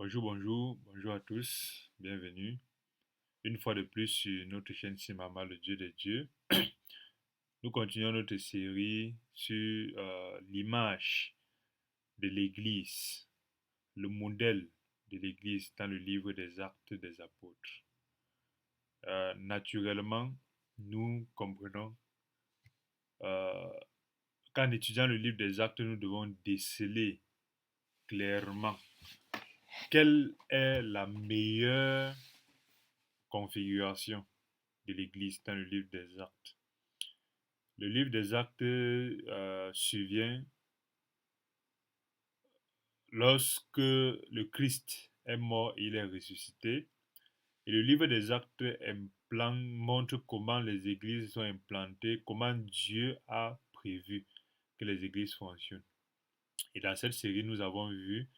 Bonjour, bonjour, bonjour à tous, bienvenue. Une fois de plus sur notre chaîne Simama, le Dieu des dieux. Nous continuons notre série sur l'image de l'Église, le modèle de l'Église dans le livre des Actes des Apôtres. Naturellement, nous comprenons euh, qu'en étudiant le livre des Actes, nous devons déceler clairement quelle est la meilleure configuration de l'Église dans le livre des Actes. Le livre des Actes survient lorsque le Christ est mort et il est ressuscité. Et le livre des Actes montre comment les églises sont implantées, comment Dieu a prévu que les églises fonctionnent. Et dans cette série, nous avons vu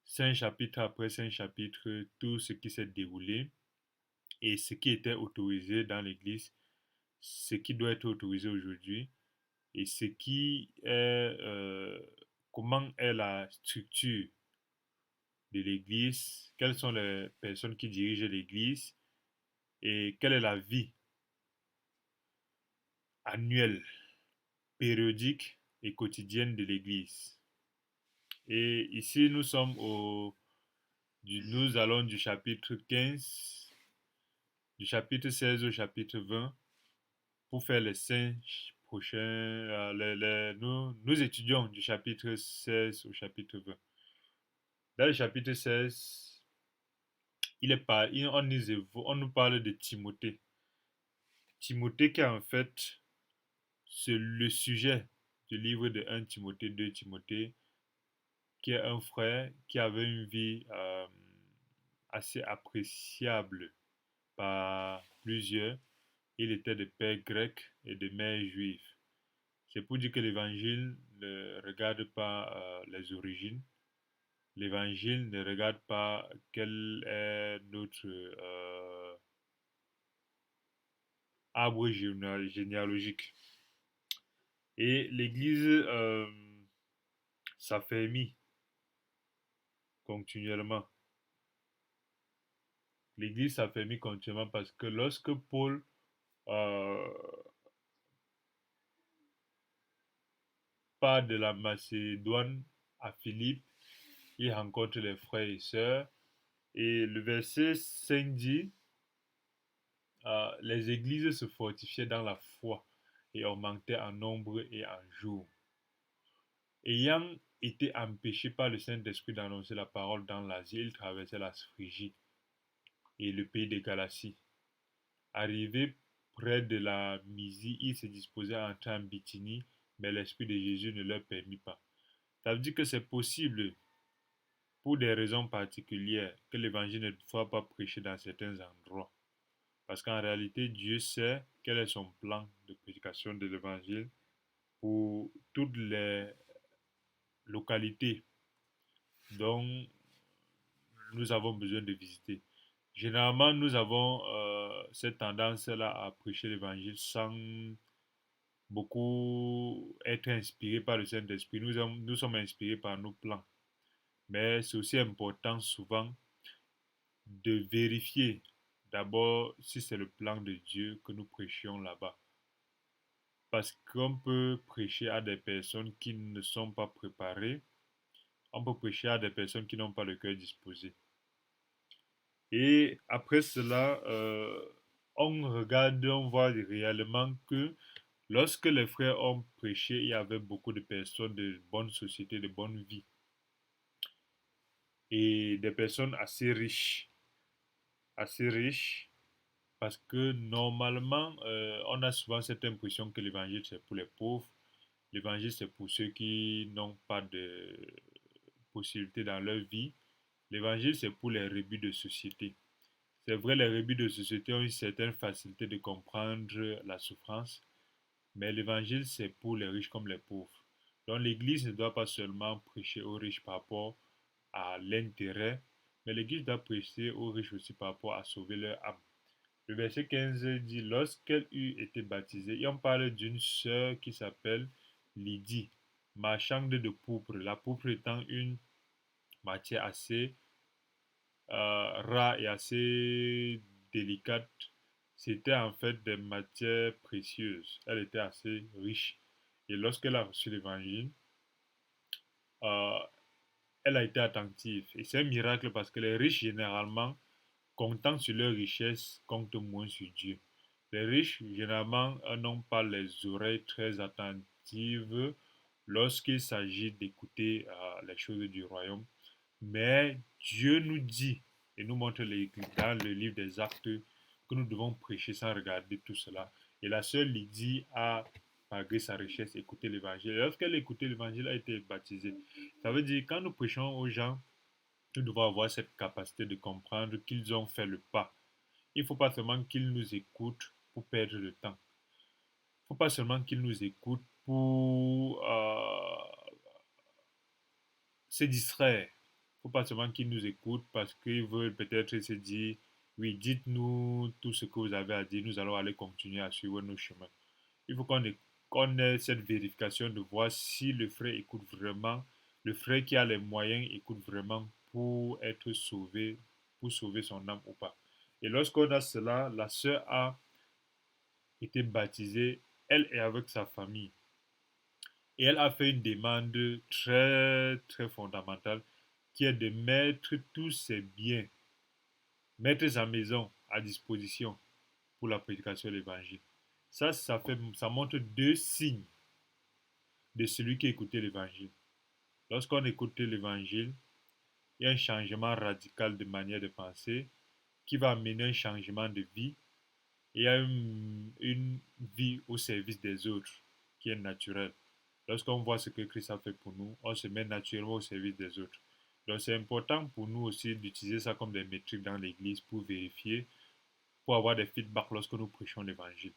5 chapitres après 5 chapitres tout ce qui s'est déroulé et ce qui était autorisé dans l'église, ce qui doit être autorisé aujourd'hui et ce qui est, comment est la structure de l'Église, quelles sont les personnes qui dirigent l'Église et quelle est la vie annuelle, périodique et quotidienne de l'Église. Et ici, nous allons du chapitre 15, du chapitre 16 au chapitre 20 pour faire les 5 prochains. Nous étudions du chapitre 16 au chapitre 20. Dans le chapitre 16, on nous parle de Timothée. Timothée qui est en fait c'est le sujet du livre de 1 Timothée, 2 Timothée, qui est un frère qui avait une vie assez appréciable par plusieurs. Il était de père grec et de mère juive. C'est pour dire que l'évangile ne regarde pas les origines. L'évangile ne regarde pas quel est notre arbre généalogique. Et l'Église s'affermit continuellement. L'Église s'affermit continuellement parce que lorsque Paul euh, part de la Macédoine à Philippe, il rencontre les frères et sœurs. Et le verset 5 dit, les églises se fortifiaient dans la foi et augmentaient en nombre et en jour. Ayant été empêchés par le Saint-Esprit d'annoncer la parole dans l'Asie, ils traversaient la Phrygie et le pays de Galatie. Arrivé près de la Mysie, ils se disposaient à entrer en Bithynie, mais l'Esprit de Jésus ne leur permit pas. Ça veut dire que c'est possible, pour des raisons particulières, que l'évangile ne soit pas prêché dans certains endroits. Parce qu'en réalité, Dieu sait quel est son plan de prédication de l'évangile pour toutes les localités dont nous avons besoin de visiter. Généralement, nous avons cette tendance-là à prêcher l'évangile sans beaucoup être inspirés par le Saint-Esprit. Nous sommes inspirés par nos plans. Mais c'est aussi important souvent de vérifier d'abord si c'est le plan de Dieu que nous prêchions là-bas. Parce qu'on peut prêcher à des personnes qui ne sont pas préparées. On peut prêcher à des personnes qui n'ont pas le cœur disposé. Et après cela, on voit réellement que lorsque les frères ont prêché, il y avait beaucoup de personnes de bonne société, de bonne vie et des personnes assez riches, parce que normalement, on a souvent cette impression que l'évangile c'est pour les pauvres, l'évangile c'est pour ceux qui n'ont pas de possibilités dans leur vie, l'évangile c'est pour les rebuts de société. C'est vrai, les rebuts de société ont une certaine facilité de comprendre la souffrance, mais l'évangile, c'est pour les riches comme les pauvres. Donc l'Église ne doit pas seulement prêcher aux riches par rapport à l'intérêt, mais l'Église doit prêcher aux riches aussi par rapport à sauver leur âme. Le verset 15 dit, lorsqu'elle eut été baptisée, et on parle d'une sœur qui s'appelle Lydie, marchande de pourpre. La pourpre étant une matière assez rare et assez délicate, c'était en fait des matières précieuses. Elle était assez riche. Et lorsqu'elle a reçu l'évangile, euh, elle a été attentive. Et c'est un miracle parce que les riches, généralement, comptant sur leur richesse, comptent moins sur Dieu. Les riches, généralement, n'ont pas les oreilles très attentives lorsqu'il s'agit d'écouter les choses du royaume. Mais Dieu nous dit et nous montre dans le livre des Actes que nous devons prêcher sans regarder tout cela. Et la sœur Lydie a, malgré sa richesse, écouté l'évangile. Et lorsqu'elle a écouté l'évangile, elle a été baptisée. Ça veut dire que quand nous prêchons aux gens, nous devons avoir cette capacité de comprendre qu'ils ont fait le pas. Il ne faut pas seulement qu'ils nous écoutent pour perdre le temps. Il ne faut pas seulement qu'ils nous écoutent pour se distraire. Il ne faut pas seulement qu'ils nous écoutent parce qu'ils veulent peut-être se dire, oui, dites-nous tout ce que vous avez à dire, nous allons aller continuer à suivre nos chemins. Il faut qu'on ait cette vérification de voir si le frère écoute vraiment, le frère qui a les moyens écoute vraiment pour être sauvé, pour sauver son âme ou pas. Et lorsqu'on a cela, la sœur a été baptisée, elle est avec sa famille. Et elle a fait une demande très, très fondamentale qui est de mettre tous ses biens, mettre sa maison à disposition pour la prédication de l'évangile. Ça montre deux signes de celui qui a écouté l'évangile. Lorsqu'on écoute l'évangile, il y a un changement radical de manière de penser qui va amener un changement de vie et il y a une vie au service des autres qui est naturelle. Lorsqu'on voit ce que Christ a fait pour nous, on se met naturellement au service des autres. Donc c'est important pour nous aussi d'utiliser ça comme des métriques dans l'Église pour vérifier, pour avoir des feedbacks lorsque nous prêchons l'Évangile.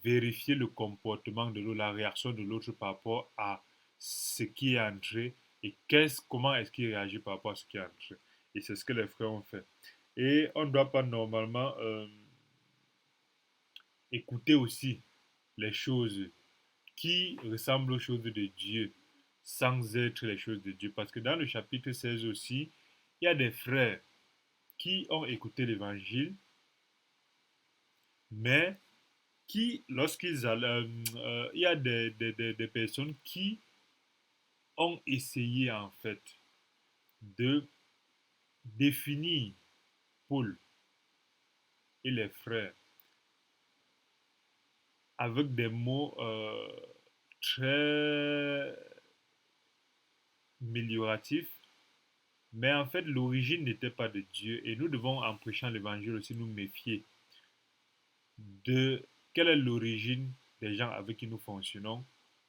Vérifier le comportement de l'autre, la réaction de l'autre par rapport à ce qui est entré et comment est-ce qu'il réagit par rapport à ce qui est entré. Et c'est ce que les frères ont fait. Et on ne doit pas normalement écouter aussi les choses qui ressemblent aux choses de Dieu sans être les choses de Dieu. Parce que dans le chapitre 16 aussi, il y a des frères qui ont écouté l'évangile, mais qui, lorsqu'ils allaient, il y a des personnes qui ont essayé en fait de définir Paul et les frères avec des mots très amélioratifs, mais en fait l'origine n'était pas de Dieu et nous devons en prêchant l'évangile aussi nous méfier de quelle est l'origine des gens avec qui nous fonctionnons,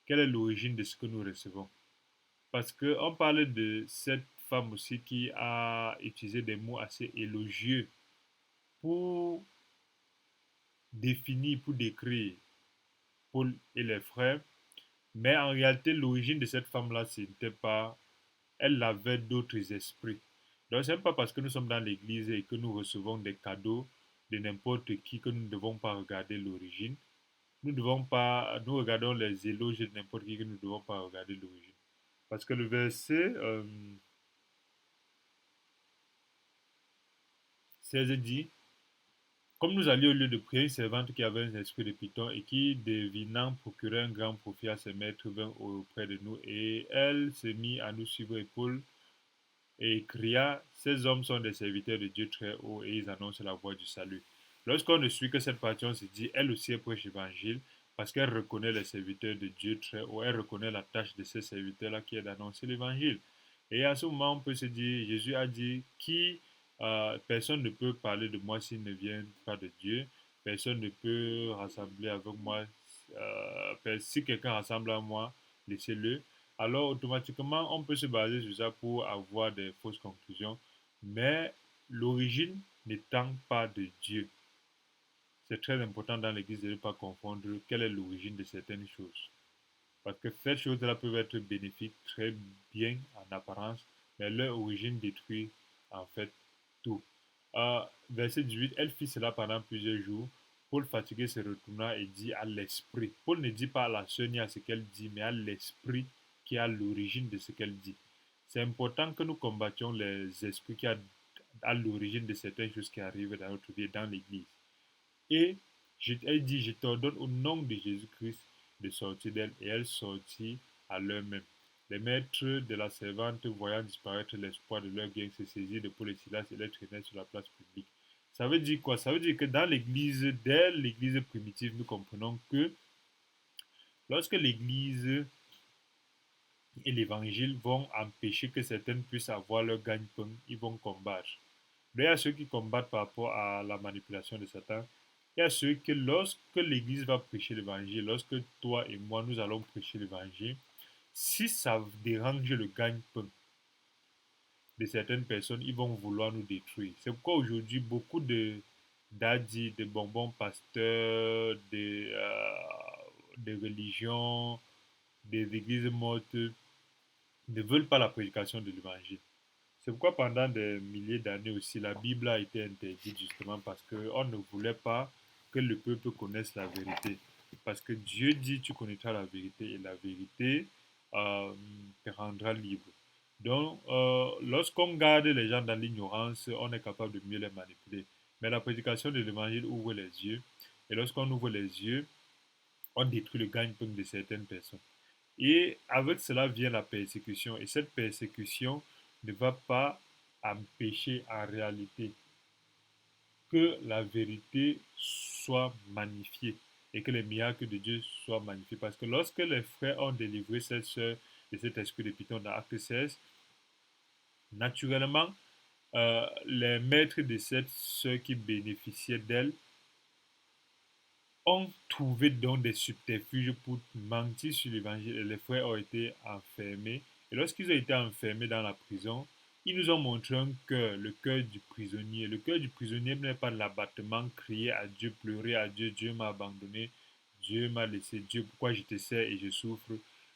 quelle est l'origine de ce que nous recevons. Parce qu'on parlait de cette femme aussi qui a utilisé des mots assez élogieux pour définir, pour décrire Paul et les frères. Mais en réalité, l'origine de cette femme-là, ce n'était pas... Elle avait d'autres esprits. Donc, ce n'est pas parce que nous sommes dans l'église et que nous recevons des cadeaux de n'importe qui que nous ne devons pas regarder l'origine. Nous devons pas, nous regardons les éloges de n'importe qui que nous ne devons pas regarder l'origine. Parce que le verset 16 dit, comme nous allions au lieu de prier, une servante qui avait un esprit de python et qui, devinant, procurait un grand profit à ses maîtres, vint auprès de nous. Et elle se mit à nous suivre épaule et cria, ces hommes sont des serviteurs de Dieu très haut et ils annoncent la voie du salut. Lorsqu'on ne suit que cette partie, on se dit, elle aussi est prêche l'évangile parce qu'elle reconnaît les serviteurs de Dieu très haut, elle reconnaît la tâche de ces serviteurs-là qui est d'annoncer l'évangile. Et à ce moment, on peut se dire, Jésus a dit, personne ne peut parler de moi s'il ne vient pas de Dieu, personne ne peut rassembler avec moi, si quelqu'un rassemble à moi, laissez-le. Alors automatiquement, on peut se baser sur ça pour avoir des fausses conclusions, mais l'origine n'étant pas de Dieu. C'est très important dans l'Église de ne pas confondre quelle est l'origine de certaines choses. Parce que ces choses-là peuvent être bénéfiques très bien en apparence, mais leur origine détruit en fait tout. Verset 18, elle fit cela pendant plusieurs jours. Paul fatigué se retourna et dit à l'esprit. Paul ne dit pas à la sœur ni à ce qu'elle dit, mais à l'esprit qui est à l'origine de ce qu'elle dit. C'est important que nous combattions les esprits qui sont à l'origine de certaines choses qui arrivent dans notre vie, dans l'Église. Et elle dit, je t'ordonne au nom de Jésus-Christ de sortir d'elle. Et elle sortit à l'heure même. Les maîtres de la servante, voyant disparaître l'espoir de leur gang, se saisirent de Paul et Silas et les traînaient sur la place publique. Ça veut dire quoi? Ça veut dire que dans l'Église, dès l'Église primitive, nous comprenons que lorsque l'Église et l'Évangile vont empêcher que certaines puissent avoir leur gagne-pain, ils vont combattre. Il y a ceux qui combattent par rapport à la manipulation de Satan. Il y a ceux que lorsque l'Église va prêcher l'Évangile, lorsque toi et moi, nous allons prêcher l'Évangile, si ça dérange le gagne-pain de certaines personnes, ils vont vouloir nous détruire. C'est pourquoi aujourd'hui, beaucoup de d'adis, de bonbons pasteurs, des religions, des églises mortes ne veulent pas la prédication de l'Évangile. C'est pourquoi pendant des milliers d'années aussi, la Bible a été interdite justement parce qu'on ne voulait pas que le peuple connaisse la vérité. Parce que Dieu dit, tu connaîtras la vérité et la vérité te rendra libre. Donc, lorsqu'on garde les gens dans l'ignorance, on est capable de mieux les manipuler. Mais la prédication de l'évangile ouvre les yeux. Et lorsqu'on ouvre les yeux, on détruit le gagne-pain de certaines personnes. Et avec cela vient la persécution. Et cette persécution ne va pas empêcher en réalité que la vérité soit magnifiée et que les miracles de Dieu soient magnifiés. Parce que lorsque les frères ont délivré cette sœur de cet esprit de Python dans Acte 16, naturellement, les maîtres de cette sœur qui bénéficiaient d'elle ont trouvé donc des subterfuges pour mentir sur l'évangile et les frères ont été enfermés. Et lorsqu'ils ont été enfermés dans la prison, ils nous ont montré un cœur, le cœur du prisonnier. Le cœur du prisonnier n'est pas l'abattement, crier à Dieu, pleurer à Dieu, Dieu m'a abandonné, Dieu m'a laissé, Dieu, pourquoi je te sers et je souffre.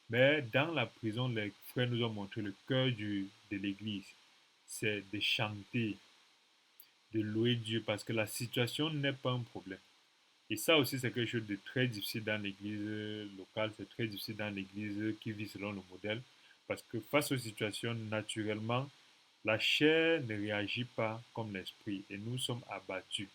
Mais dans la prison, les frères nous ont montré le cœur de l'Église. C'est de chanter, de louer Dieu parce que la situation n'est pas un problème. Et ça aussi, c'est quelque chose de très difficile dans l'église locale, c'est très difficile dans l'église qui vit selon le modèle, parce que face aux situations, naturellement, la chair ne réagit pas comme l'esprit et nous sommes abattus.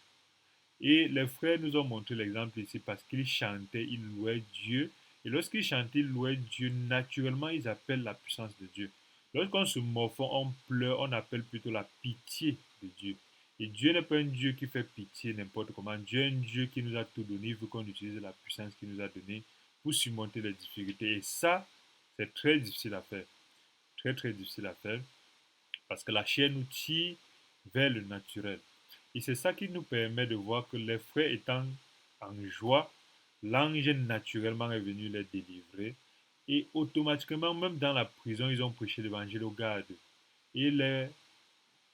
Et les frères nous ont montré l'exemple ici parce qu'ils chantaient, ils louaient Dieu. Et lorsqu'ils chantaient, ils louaient Dieu, naturellement, ils appellent la puissance de Dieu. Lorsqu'on se morfond, on pleure, on appelle plutôt la pitié de Dieu. Et Dieu n'est pas un Dieu qui fait pitié n'importe comment. Dieu est un Dieu qui nous a tout donné. Il veut qu'on utilise la puissance qu'il nous a donnée pour surmonter les difficultés. Et ça, c'est très difficile à faire. Très, très difficile à faire. Parce que la chair nous tire vers le naturel. Et c'est ça qui nous permet de voir que les frères étant en joie, l'ange naturellement est venu les délivrer. Et automatiquement, même dans la prison, ils ont prêché l'évangile aux gardes. Et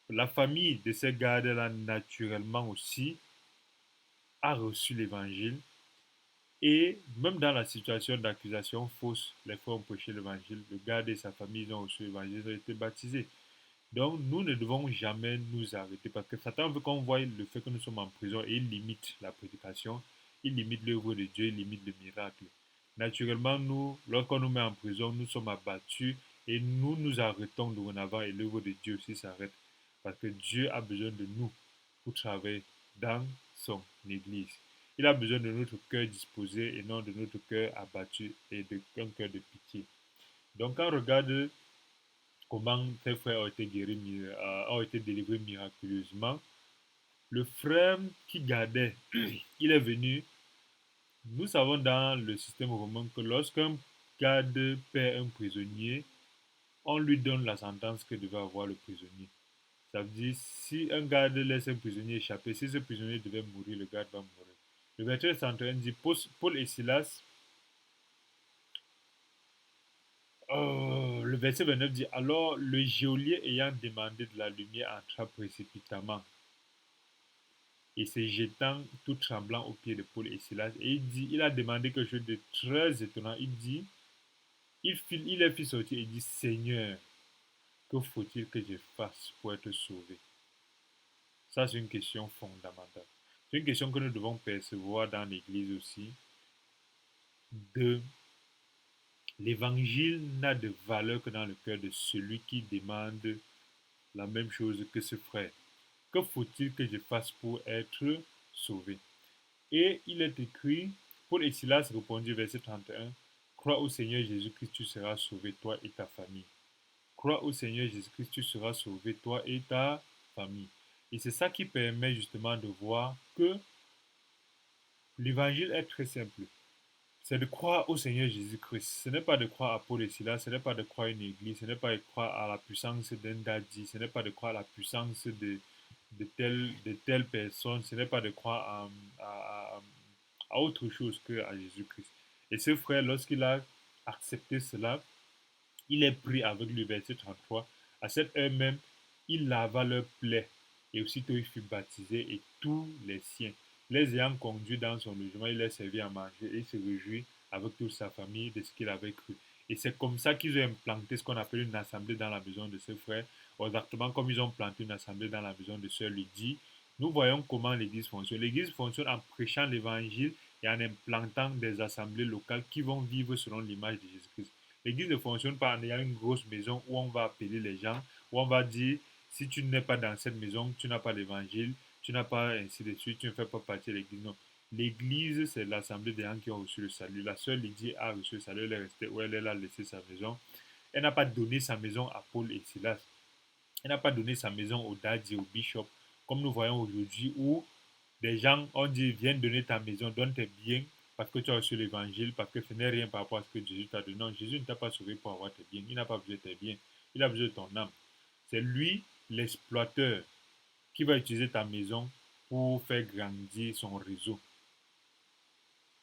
la famille de ces gardes-là, naturellement aussi, a reçu l'évangile. Et même dans la situation d'accusation fausse, les frères ont prêché l'évangile. Le garde et sa famille, ils ont reçu l'évangile, ils ont été baptisés. Donc, nous ne devons jamais nous arrêter parce que Satan veut qu'on voie le fait que nous sommes en prison et il limite la prédication, il limite l'œuvre de Dieu, il limite le miracle. Naturellement, nous, lorsqu'on nous met en prison, nous sommes abattus et nous nous arrêtons dorénavant et l'œuvre de Dieu aussi s'arrête parce que Dieu a besoin de nous pour travailler dans son Église. Il a besoin de notre cœur disposé et non de notre cœur abattu et d'un cœur de pitié. Donc, quand on regarde comment tes frères ont été guéris, ont été délivrés miraculeusement. Le frère qui gardait, il est venu. Nous savons dans le système romain que lorsqu'un garde perd un prisonnier, on lui donne la sentence que devait avoir le prisonnier. Ça veut dire, si un garde laisse un prisonnier échapper, si ce prisonnier devait mourir, le garde va mourir. Le verset 131 dit, Paul et Silas. Le verset 29 dit, alors le geôlier ayant demandé de la lumière entra précipitamment et se jetant tout tremblant aux pieds de Paul et Silas. Et il a demandé quelque chose de très étonnant. Il dit, il est fait sortir et dit, Seigneur, que faut-il que je fasse pour être sauvé? Ça, c'est une question fondamentale. C'est une question que nous devons percevoir dans l'Église aussi. De L'évangile n'a de valeur que dans le cœur de celui qui demande la même chose que ce frère. Que faut-il que je fasse pour être sauvé? Et il est écrit, Paul et Silas répondirent, verset 31, crois au Seigneur Jésus-Christ, tu seras sauvé, toi et ta famille. Crois au Seigneur Jésus-Christ, tu seras sauvé, toi et ta famille. Et c'est ça qui permet justement de voir que l'évangile est très simple. C'est de croire au Seigneur Jésus-Christ. Ce n'est pas de croire à Paul et Silas, ce n'est pas de croire à une église, ce n'est pas de croire à la puissance d'un daddy, ce n'est pas de croire à la puissance de telle personne, ce n'est pas de croire à autre chose qu'à Jésus-Christ. Et ce frère, lorsqu'il a accepté cela, il est pris avec le verset 33. À cette heure même, il lava leurs plaies et aussitôt il fut baptisé et tous les siens. Les ayant conduits dans son logement, il les servit à manger et il se réjouit avec toute sa famille de ce qu'il avait cru. Et c'est comme ça qu'ils ont implanté ce qu'on appelle une assemblée dans la maison de ses frères, exactement comme ils ont planté une assemblée dans la maison de sœur Lydie. Nous voyons comment l'Église fonctionne. L'Église fonctionne en prêchant l'Évangile et en implantant des assemblées locales qui vont vivre selon l'image de Jésus-Christ. L'Église ne fonctionne pas en ayant une grosse maison où on va appeler les gens, où on va dire, si tu n'es pas dans cette maison, tu n'as pas l'évangile, tu n'as pas ainsi de suite, tu ne fais pas partie de l'Église. Non. L'Église, c'est l'assemblée des gens qui ont reçu le salut. La sœur Lydie a reçu le salut, elle est restée où elle a laissé sa maison. Elle n'a pas donné sa maison à Paul et Silas. Elle n'a pas donné sa maison au daddy, au bishop, comme nous voyons aujourd'hui où des gens ont dit, viens donner ta maison, donne tes biens, parce que tu as reçu l'évangile, parce que ce n'est rien par rapport à ce que Jésus t'a donné. Non, Jésus ne t'a pas sauvé pour avoir tes biens. Il n'a pas besoin de tes biens. Il a besoin de ton âme. C'est lui, l'exploiteur, qui va utiliser ta maison pour faire grandir son réseau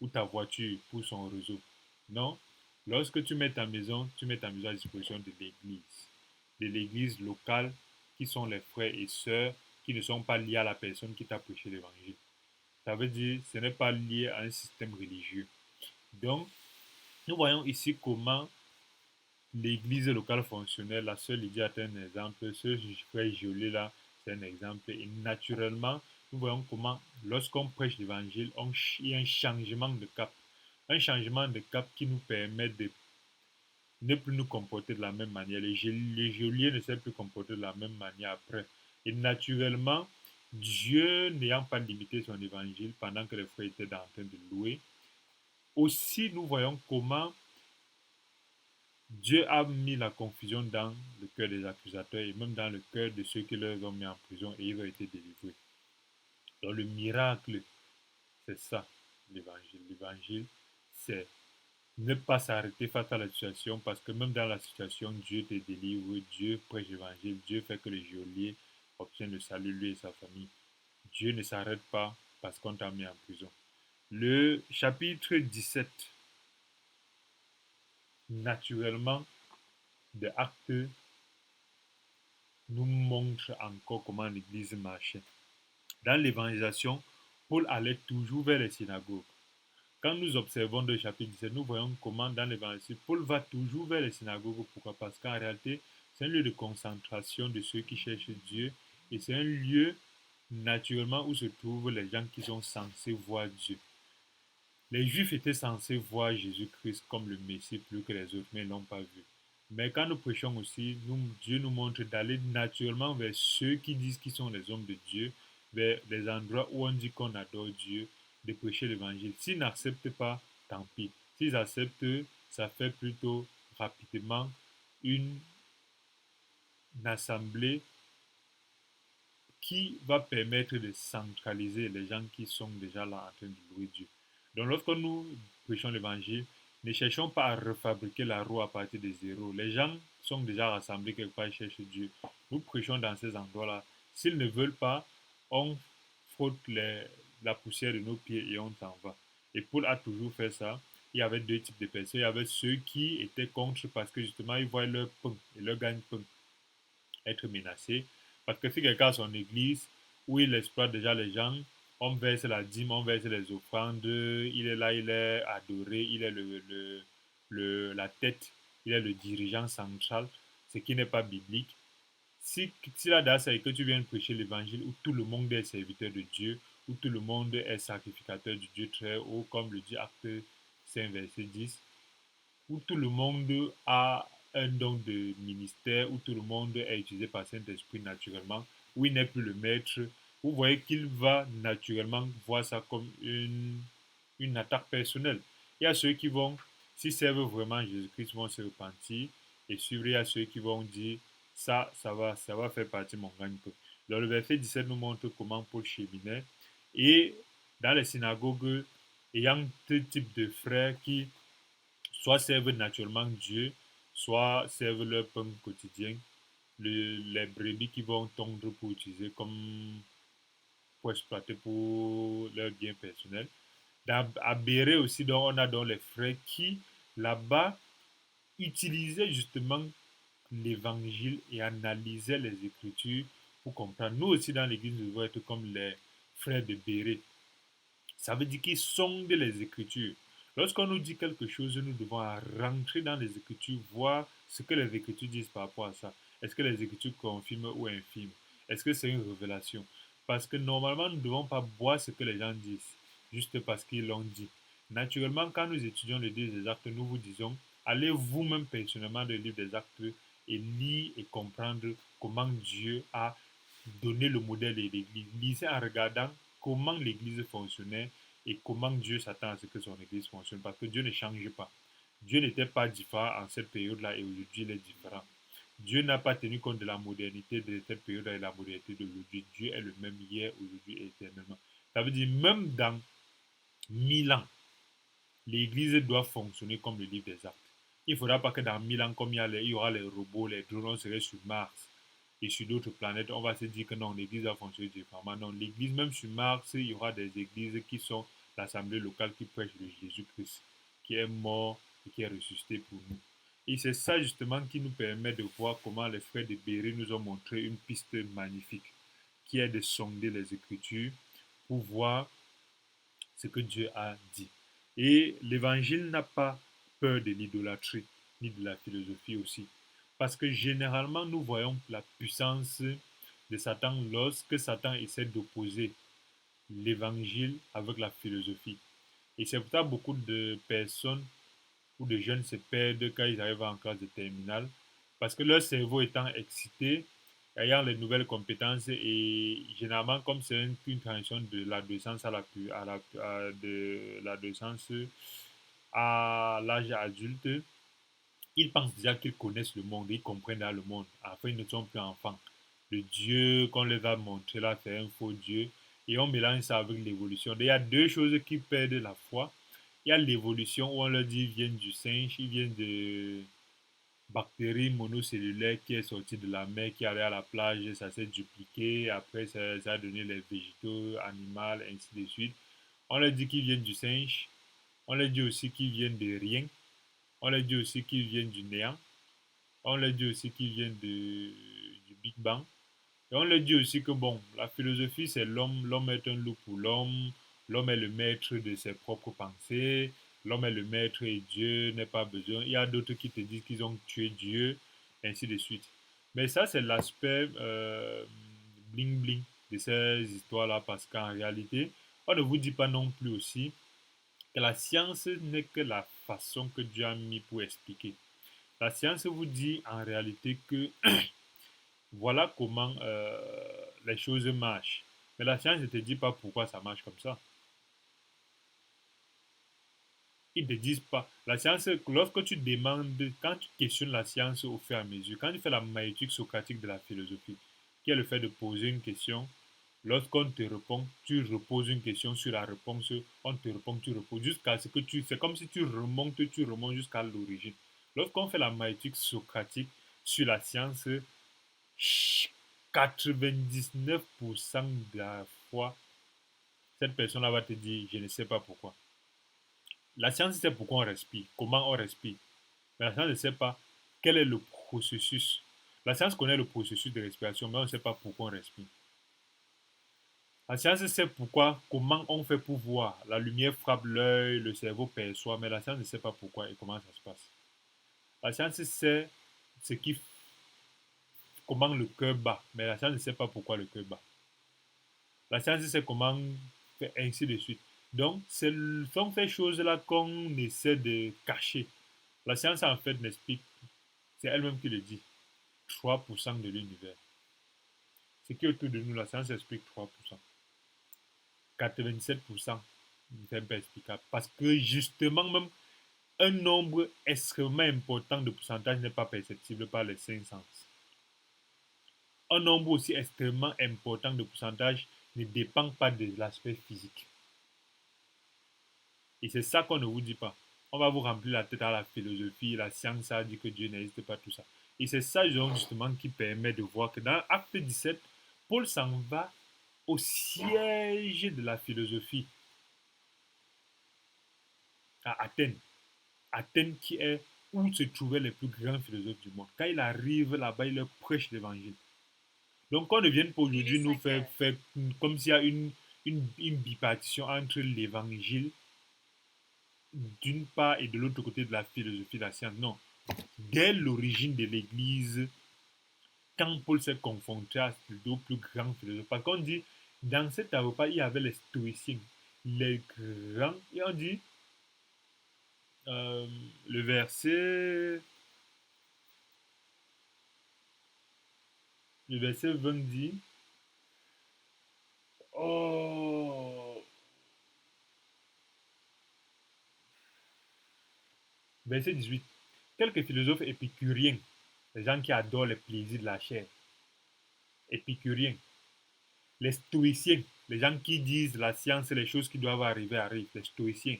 ou ta voiture pour son réseau. Non, lorsque tu mets ta maison à disposition de l'église locale qui sont les frères et sœurs qui ne sont pas liés à la personne qui t'a prêché l'évangile. Ça veut dire que ce n'est pas lié à un système religieux. Donc, nous voyons ici comment l'église locale fonctionnelle. La sœur Lydia est un exemple, ce frère Jolie là, c'est un exemple. Et naturellement, nous voyons comment, lorsqu'on prêche l'évangile, il y a un changement de cap. Un changement de cap qui nous permet de ne plus nous comporter de la même manière. Les geôliers ne savent plus comporter de la même manière après. Et naturellement, Dieu n'ayant pas limité son évangile pendant que les frères étaient en train de louer, aussi nous voyons comment Dieu a mis la confusion dans le cœur des accusateurs et même dans le cœur de ceux qui leur ont mis en prison et ils ont été délivrés. Donc le miracle, c'est ça, l'évangile. L'évangile, c'est ne pas s'arrêter face à la situation parce que même dans la situation, Dieu te délivre, Dieu prêche l'évangile, Dieu fait que les geôliers obtiennent le salut, lui et sa famille. Dieu ne s'arrête pas parce qu'on t'a mis en prison. Le chapitre 17, naturellement, de Actes nous montre encore comment l'Église marchait. Dans l'évangélisation, Paul allait toujours vers les synagogues. Quand nous observons le chapitre 17, nous voyons comment dans l'évangile, Paul va toujours vers les synagogues. Pourquoi? Parce qu'en réalité, c'est un lieu de concentration de ceux qui cherchent Dieu et c'est un lieu naturellement où se trouvent les gens qui sont censés voir Dieu. Les Juifs étaient censés voir Jésus-Christ comme le Messie plus que les autres, mais ils ne l'ont pas vu. Mais quand nous prêchons aussi, Dieu nous montre d'aller naturellement vers ceux qui disent qu'ils sont les hommes de Dieu, vers les endroits où on dit qu'on adore Dieu, de prêcher l'évangile. S'ils n'acceptent pas, tant pis. S'ils acceptent, ça fait plutôt rapidement une assemblée qui va permettre de centraliser les gens qui sont déjà là en train de louer Dieu. Donc lorsque nous prêchons l'évangile, ne cherchons pas à refabriquer la roue à partir de zéro. Les gens sont déjà rassemblés quelque part, ils cherchent Dieu. Nous prêchons dans ces endroits-là. S'ils ne veulent pas, on frotte la poussière de nos pieds et on s'en va. Et Paul a toujours fait ça. Il y avait deux types de personnes. Il y avait ceux qui étaient contre parce que justement ils voient leur pain et leur gagne-pain être menacé. Parce que si quelqu'un a son église où il exploite déjà les gens, on verse la dîme, on verse les offrandes, il est là, il est adoré, il est la tête, il est le dirigeant central, ce qui n'est pas biblique. Si la DAS est que tu viens prêcher l'évangile où tout le monde est serviteur de Dieu, où tout le monde est sacrificateur du Dieu très haut, comme le dit Acte 5, verset 10, où tout le monde a un don de ministère où tout le monde est utilisé par Saint-Esprit naturellement, où il n'est plus le maître, vous voyez qu'il va naturellement voir ça comme une attaque personnelle. Il y a ceux qui vont, s'ils servent vraiment Jésus-Christ, vont se repentir et suivre. Il y a ceux qui vont dire, ça va faire partie de mon gagne-pain. Donc le verset 17 nous montre comment Paul cheminait. Et dans les synagogues, ayant deux types de frères qui soit servent naturellement Dieu, soit servent leur pain quotidien, les brebis qui vont tondre pour utiliser comme pour exploiter pour leur bien personnel. À Béré aussi, donc, on a donc les frères qui, là-bas, utilisaient justement l'évangile et analysaient les Écritures pour comprendre. Nous aussi, dans l'Église, nous devons être comme les frères de Béré. Ça veut dire qu'ils sondent les Écritures. Lorsqu'on nous dit quelque chose, nous devons rentrer dans les Écritures, voir ce que les Écritures disent par rapport à ça. Est-ce que les Écritures confirment ou infirment? Est-ce que c'est une révélation? Parce que normalement, nous ne devons pas boire ce que les gens disent, juste parce qu'ils l'ont dit. Naturellement, quand nous étudions le livre des actes, nous vous disons, allez vous-même personnellement dans le livre des actes et lire et comprendre comment Dieu a donné le modèle de l'Église. Lisez en regardant comment l'Église fonctionnait et comment Dieu s'attend à ce que son Église fonctionne. Parce que Dieu ne change pas. Dieu n'était pas différent en cette période-là et aujourd'hui il est différent. Dieu n'a pas tenu compte de la modernité de cette période-là et la modernité d'aujourd'hui. Dieu est le même hier, aujourd'hui et éternellement. Ça veut dire même dans 1000 ans, l'Église doit fonctionner comme le livre des actes. Il ne faudra pas que dans 1000 ans, comme il y aura les robots, les drones, on serait sur Mars et sur d'autres planètes, on va se dire que non, l'Église va fonctionner différemment. Non, l'Église, même sur Mars, il y aura des églises qui sont l'Assemblée locale qui prêche le Jésus-Christ, qui est mort et qui est ressuscité pour nous. Et c'est ça justement qui nous permet de voir comment les frères de Béry nous ont montré une piste magnifique, qui est de sonder les Écritures pour voir ce que Dieu a dit. Et l'évangile n'a pas peur de l'idolâtrie, ni de la philosophie aussi. Parce que généralement, nous voyons la puissance de Satan lorsque Satan essaie d'opposer l'évangile avec la philosophie. Et c'est pour ça que beaucoup de personnes ou de jeunes se perdent quand ils arrivent en classe de terminale. Parce que leur cerveau étant excité, ayant les nouvelles compétences et généralement comme c'est une transition de l'adolescence de l'adolescence à l'âge adulte, ils pensent déjà qu'ils connaissent le monde, ils comprennent dans le monde. Enfin, ils ne sont plus enfants. Le Dieu qu'on les a montré là, c'est un faux Dieu. Et on mélange ça avec l'évolution. Il y a deux choses qui perdent la foi. Il y a l'évolution où on leur dit ils viennent du singe, ils viennent de bactéries monocellulaires qui est sortie de la mer, qui allait à la plage, ça s'est dupliqué, après ça a donné les végétaux, animaux, ainsi de suite. On leur dit qu'ils viennent du singe, on leur dit aussi qu'ils viennent de rien, on leur dit aussi qu'ils viennent du néant, on leur dit aussi qu'ils viennent du Big Bang. Et on leur dit aussi que bon, la philosophie c'est l'homme, l'homme est un loup pour l'homme, l'homme est le maître de ses propres pensées, l'homme est le maître et Dieu n'est pas besoin. Il y a d'autres qui te disent qu'ils ont tué Dieu, ainsi de suite. Mais ça c'est l'aspect bling bling de ces histoires-là parce qu'en réalité, on ne vous dit pas non plus aussi que la science n'est que la façon que Dieu a mis pour expliquer. La science vous dit en réalité que voilà comment les choses marchent. Mais la science ne te dit pas pourquoi ça marche comme ça. Ils ne te disent pas. La science, lorsque tu demandes, quand tu questionnes la science au fur et à mesure, quand tu fais la maïeutique socratique de la philosophie, qui est le fait de poser une question, lorsqu'on te répond, tu reposes une question sur la réponse, on te répond, tu reposes jusqu'à ce que tu... C'est comme si tu remontes jusqu'à l'origine. Lorsqu'on fait la maïeutique socratique sur la science, 99% de la fois, cette personne-là va te dire, je ne sais pas pourquoi. La science sait pourquoi on respire, comment on respire. Mais la science ne sait pas quel est le processus. La science connaît le processus de respiration, mais on ne sait pas pourquoi on respire. La science sait pourquoi, comment on fait pour voir. La lumière frappe l'œil, le cerveau perçoit, mais la science ne sait pas pourquoi et comment ça se passe. La science sait ce qui, comment le cœur bat, mais la science ne sait pas pourquoi le cœur bat. La science sait comment faire ainsi de suite. Donc, ce sont ces choses-là qu'on essaie de cacher. La science, en fait, n'explique C'est elle-même qui le dit. 3% de l'univers. Ce qui est autour de nous, la science explique 3%. 87%, c'est un peu explicable. Parce que justement, même un nombre extrêmement important de pourcentage n'est pas perceptible par les cinq sens. Un nombre aussi extrêmement important de pourcentage ne dépend pas de l'aspect physique. Et c'est ça qu'on ne vous dit pas. On va vous remplir la tête à la philosophie, la science a dit que Dieu n'existe pas, tout ça. Et c'est ça justement qui permet de voir que dans Acte 17, Paul s'en va au siège de la philosophie à Athènes. Athènes qui est où se trouvaient les plus grands philosophes du monde. Quand il arrive là-bas, il leur prêche l'évangile. Donc qu'on ne vienne pas aujourd'hui nous faire comme s'il y a une bipartition entre l'évangile d'une part et de l'autre côté de la philosophie, de la science. Non. Dès l'origine de l'Église, quand Paul s'est confronté à aux plus grands philosophes, parce qu'on dit, dans cet repas, il y avait les stoïciens, les grands, et on dit, euh, le verset, le verset 20 dit, oh, verset 18, quelques philosophes épicuriens, les gens qui adorent les plaisirs de la chair, épicuriens, les stoïciens, les gens qui disent la science, les choses qui doivent arriver arrivent, les stoïciens,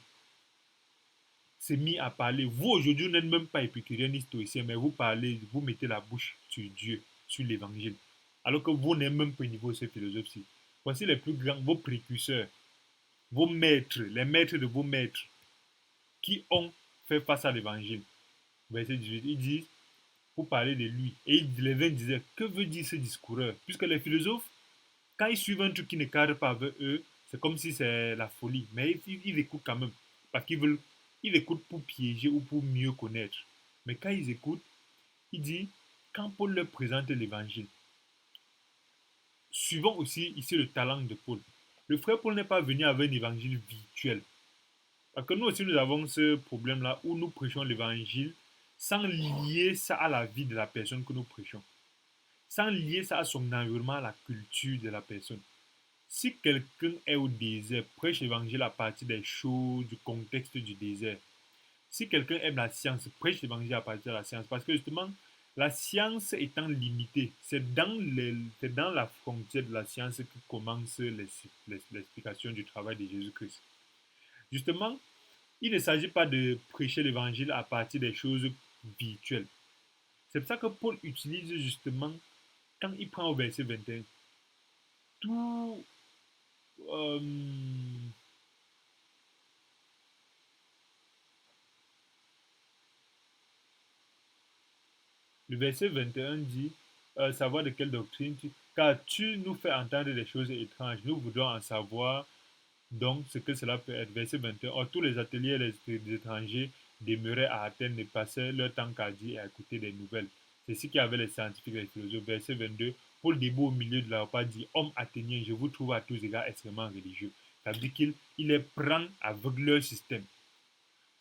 s'est mis à parler. Vous, aujourd'hui, vous n'êtes même pas épicurien ni stoïcien, mais vous parlez, vous mettez la bouche sur Dieu, sur l'évangile. Alors que vous n'êtes même pas au niveau de ces philosophes-ci. Voici les plus grands, vos précurseurs, vos maîtres, les maîtres de vos maîtres, qui ont fait face à l'évangile. Verset 18, ils disent, pour parler de lui. Et les 20 disaient, que veut dire ce discoureur? Puisque les philosophes, quand ils suivent un truc qui ne cadre pas avec eux, c'est comme si c'est la folie. Mais ils écoutent quand même. Parce qu'ils veulent, ils écoutent pour piéger ou pour mieux connaître. Mais quand ils écoutent, il dit, quand Paul leur présente l'évangile, suivons aussi ici le talent de Paul. Le frère Paul n'est pas venu avec un évangile virtuel. Parce que nous aussi, nous avons ce problème-là où nous prêchons l'évangile sans lier ça à la vie de la personne que nous prêchons. Sans lier ça à son environnement, à la culture de la personne. Si quelqu'un est au désert, prêche l'évangile à partir des choses, du contexte du désert. Si quelqu'un aime la science, prêche l'évangile à partir de la science. Parce que justement, la science étant limitée, c'est dans la frontière de la science que commence l'explication du travail de Jésus-Christ. Justement, il ne s'agit pas de prêcher l'évangile à partir des choses virtuelles. C'est pour ça que Paul utilise justement, quand il prend au verset 21, tout, euh, le verset 21 dit, savoir de quelle doctrine car tu nous fais entendre des choses étranges. Nous voudrons en savoir donc ce que cela peut être. Verset 21. Or, tous les ateliers des étrangers demeuraient à Athènes et passaient leur temps qu'à dire et à écouter des nouvelles. C'est ce qui avait les scientifiques et les philosophes. Verset 22. Paul debout au milieu de la repas dit, homme athénien, je vous trouve à tous égards extrêmement religieux. Ça veut dire qu'il les prend avec leur système.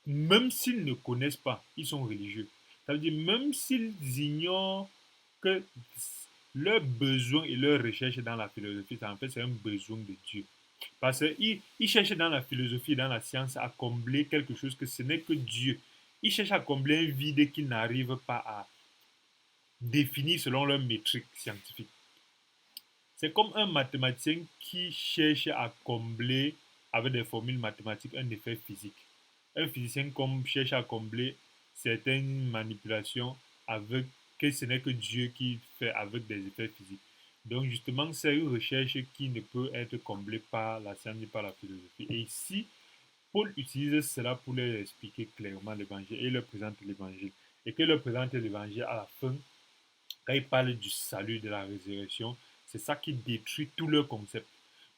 Même s'ils ne connaissent pas, ils sont religieux. Ça veut dire même s'ils ignorent que leur besoin et leur recherche dans la philosophie, en fait, c'est un besoin de Dieu. Parce qu'ils cherchent dans la philosophie, dans la science, à combler quelque chose que ce n'est que Dieu. Ils cherchent à combler un vide qu'ils n'arrivent pas à définir selon leur métrique scientifique. C'est comme un mathématicien qui cherche à combler avec des formules mathématiques un effet physique. Un physicien comme cherche à combler certaines manipulations avec que ce n'est que Dieu qui fait avec des effets physiques. Donc justement, c'est une recherche qui ne peut être comblée par la science ni par la philosophie. Et ici, Paul utilise cela pour leur expliquer clairement l'évangile et il leur présente l'évangile. Et qu'il leur présente l'évangile à la fin, quand il parle du salut, de la résurrection, c'est ça qui détruit tout leur concept.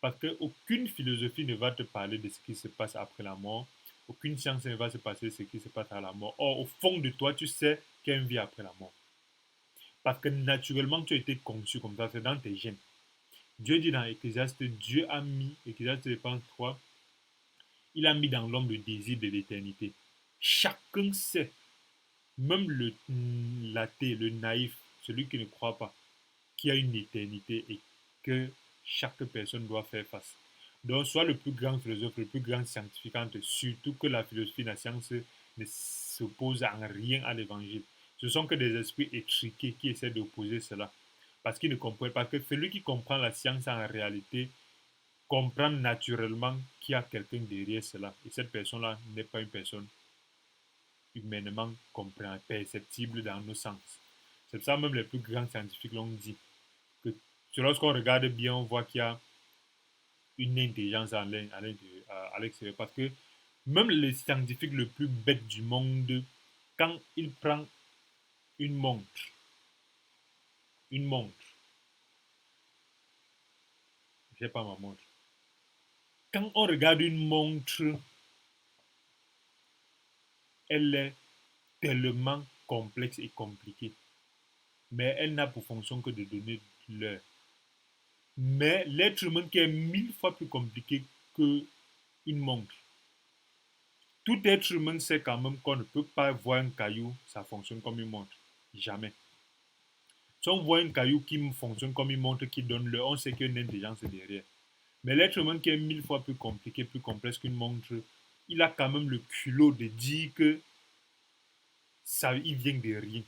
Parce qu'aucune philosophie ne va te parler de ce qui se passe après la mort. Aucune science ne va se passer de ce qui se passe à la mort. Or, au fond de toi, tu sais qu'il y a une vie après la mort. Parce que naturellement, tu as été conçu comme ça, c'est dans tes gènes. Dieu dit dans Ecclésiaste, Dieu a mis, Ecclésiaste 3, il a mis dans l'homme le désir de l'éternité. Chacun sait, Même l'athée, le naïf, celui qui ne croit pas, qui a une éternité et que chaque personne doit faire face. Donc, soit le plus grand philosophe, le plus grand scientifique, surtout que la philosophie et la science ne s'opposent en rien à l'évangile. Ce sont que des esprits étriqués qui essaient d'opposer cela. Parce qu'ils ne comprennent pas que celui qui comprend la science en réalité comprend naturellement qu'il y a quelqu'un derrière cela. Et cette personne-là n'est pas une personne humainement perceptible dans nos sens. C'est pour ça même les plus grands scientifiques l'ont dit. Que lorsqu'on regarde bien, on voit qu'il y a une intelligence à l'extérieur. Parce que même le scientifique le plus bête du monde, quand il prend une montre, une montre, je n'ai pas ma montre. Quand on regarde une montre, elle est tellement complexe et compliquée. Mais elle n'a pour fonction que de donner l'heure. Mais l'être humain qui est 1000 fois plus compliqué qu'une montre. Tout être humain sait quand même qu'on ne peut pas voir un caillou, ça fonctionne comme une montre. Jamais. Si on voit un caillou qui fonctionne comme une montre qui donne l'heure, on sait qu'il y a une intelligence derrière. Mais l'être humain qui est 1000 fois plus compliqué, plus complexe qu'une montre, il a quand même le culot de dire que ça, il vient de rien.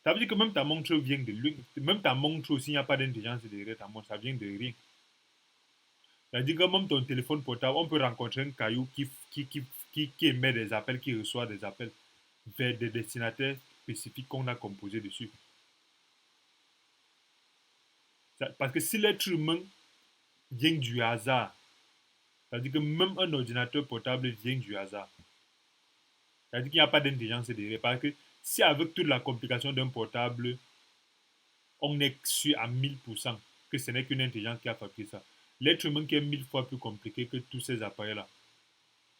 Ça veut dire que même ta montre vient de lui. Même ta montre aussi, il n'y a pas d'intelligence derrière ta montre, ça vient de rien. Ça veut dire que même ton téléphone portable, on peut rencontrer un caillou qui émet des appels, qui reçoit des appels vers des destinataires spécifiques qu'on a composés dessus. Parce que si l'être humain vient du hasard, ça veut dire que même un ordinateur portable vient du hasard. Ça veut dire qu'il n'y a pas d'intelligence derrière. Parce que si avec toute la complication d'un portable, on est sûr à 1000% que ce n'est qu'une intelligence qui a fabriqué ça, l'être humain qui est 1000 fois plus compliqué que tous ces appareils-là,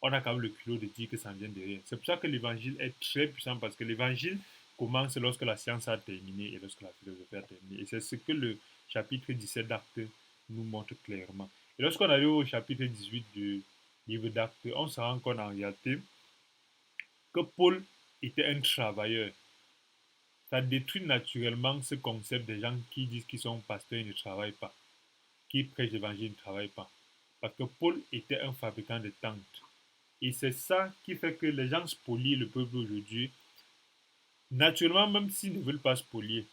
on a quand même le culot de dire que ça vient derrière. C'est pour ça que l'évangile est très puissant parce que l'évangile commence lorsque la science a terminé et lorsque la philosophie a terminé. Et c'est ce que le chapitre 17 d'Actes nous montre clairement. Et lorsqu'on arrive au chapitre 18 du livre d'Actes, on se rend compte en réalité que Paul était un travailleur. Ça détruit naturellement ce concept des gens qui disent qu'ils sont pasteurs et ne travaillent pas, qui prêchent l'évangile et ne travaillent pas. Parce que Paul était un fabricant de tentes. Et c'est ça qui fait que les gens spolient le peuple aujourd'hui. Naturellement, même s'ils ne veulent pas spolier,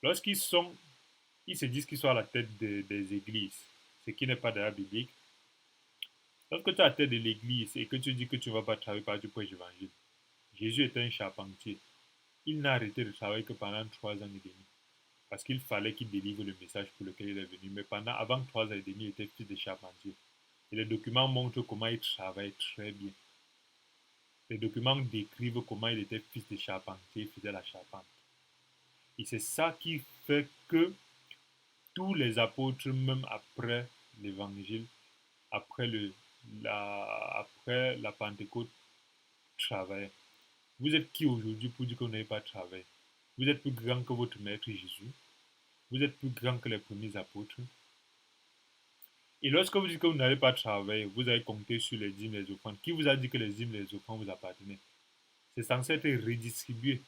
lorsqu'ils sont, ils se disent qu'ils sont à la tête des églises, ce qui n'est pas d'ailleurs biblique. Lorsque tu es à la tête de l'église et que tu dis que tu ne vas pas travailler par du prêche l'évangile, Jésus était un charpentier. Il n'a arrêté de travailler que pendant 3 ans et demi. Parce qu'il fallait qu'il délivre le message pour lequel il est venu. Mais avant 3 ans et demi, il était fils de charpentier. Et les documents montrent comment il travaille très bien. Les documents décrivent comment il était fils de charpentier, il faisait la charpente. Et c'est ça qui fait que tous les apôtres, même après l'évangile, après, après la Pentecôte, travaillaient. Vous êtes qui aujourd'hui pour dire qu'on n'avez pas travaillé? Vous êtes plus grand que votre maître Jésus. Vous êtes plus grand que les premiers apôtres. Et lorsque vous dites que vous n'avez pas travaillé, vous avez compté sur les dîmes et les offrandes. Qui vous a dit que les dîmes et les offrandes vous appartenaient? C'est censé être redistribué.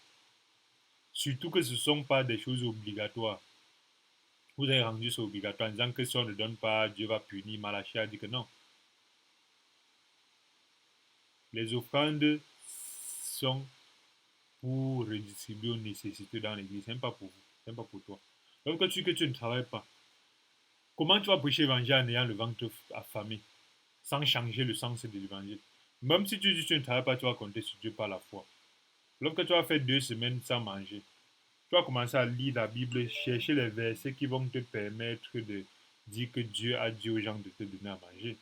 Surtout que ce ne sont pas des choses obligatoires. Vous avez rendu ça obligatoire en disant que si on ne donne pas, Dieu va punir. Malachie a dit que non. Les offrandes sont pour redistribuer aux nécessités dans l'église. Ce n'est pas pour vous. Ce n'est pas pour toi. Donc, quand tu dis que tu ne travailles pas, comment tu vas prêcher l'évangile en ayant le ventre affamé, sans changer le sens de l'évangile? Même si tu dis que tu ne travailles pas, tu vas compter sur Dieu par la foi. Lorsque tu vas faire 2 semaines sans manger, tu vas commencer à lire la Bible, chercher les versets qui vont te permettre de dire que Dieu a dit aux gens de te donner à manger.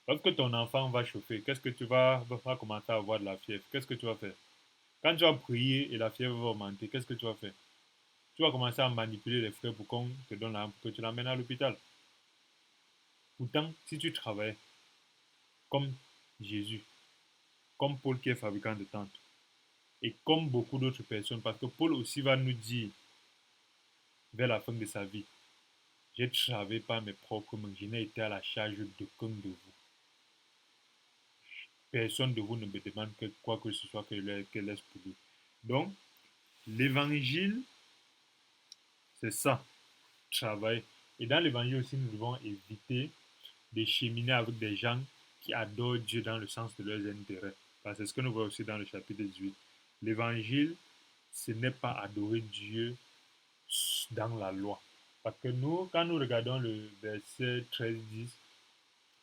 Lorsque ton enfant va chauffer, qu'est-ce que tu vas commencer à avoir de la fièvre? Qu'est-ce que tu vas faire? Quand tu vas prier et la fièvre va augmenter, qu'est-ce que tu vas faire? Tu vas commencer à manipuler les frères pour qu'on te donne l'arme pour que tu l'amènes à l'hôpital. Pourtant, si tu travailles comme Jésus, comme Paul qui est fabricant de tentes, et comme beaucoup d'autres personnes, parce que Paul aussi va nous dire vers la fin de sa vie, j'ai travaillé par mes propres mains, je n'ai été à la charge d'aucun de vous. personne de vous ne me demande quoi que ce soit que laisse pour lui. Donc, l'évangile, c'est ça, travail. Et dans l'évangile aussi, nous devons éviter de cheminer avec des gens qui adorent Dieu dans le sens de leurs intérêts. Parce que c'est ce que nous voyons aussi dans le chapitre 18. L'évangile, ce n'est pas adorer Dieu dans la loi. Parce que nous, quand nous regardons le verset 13-10,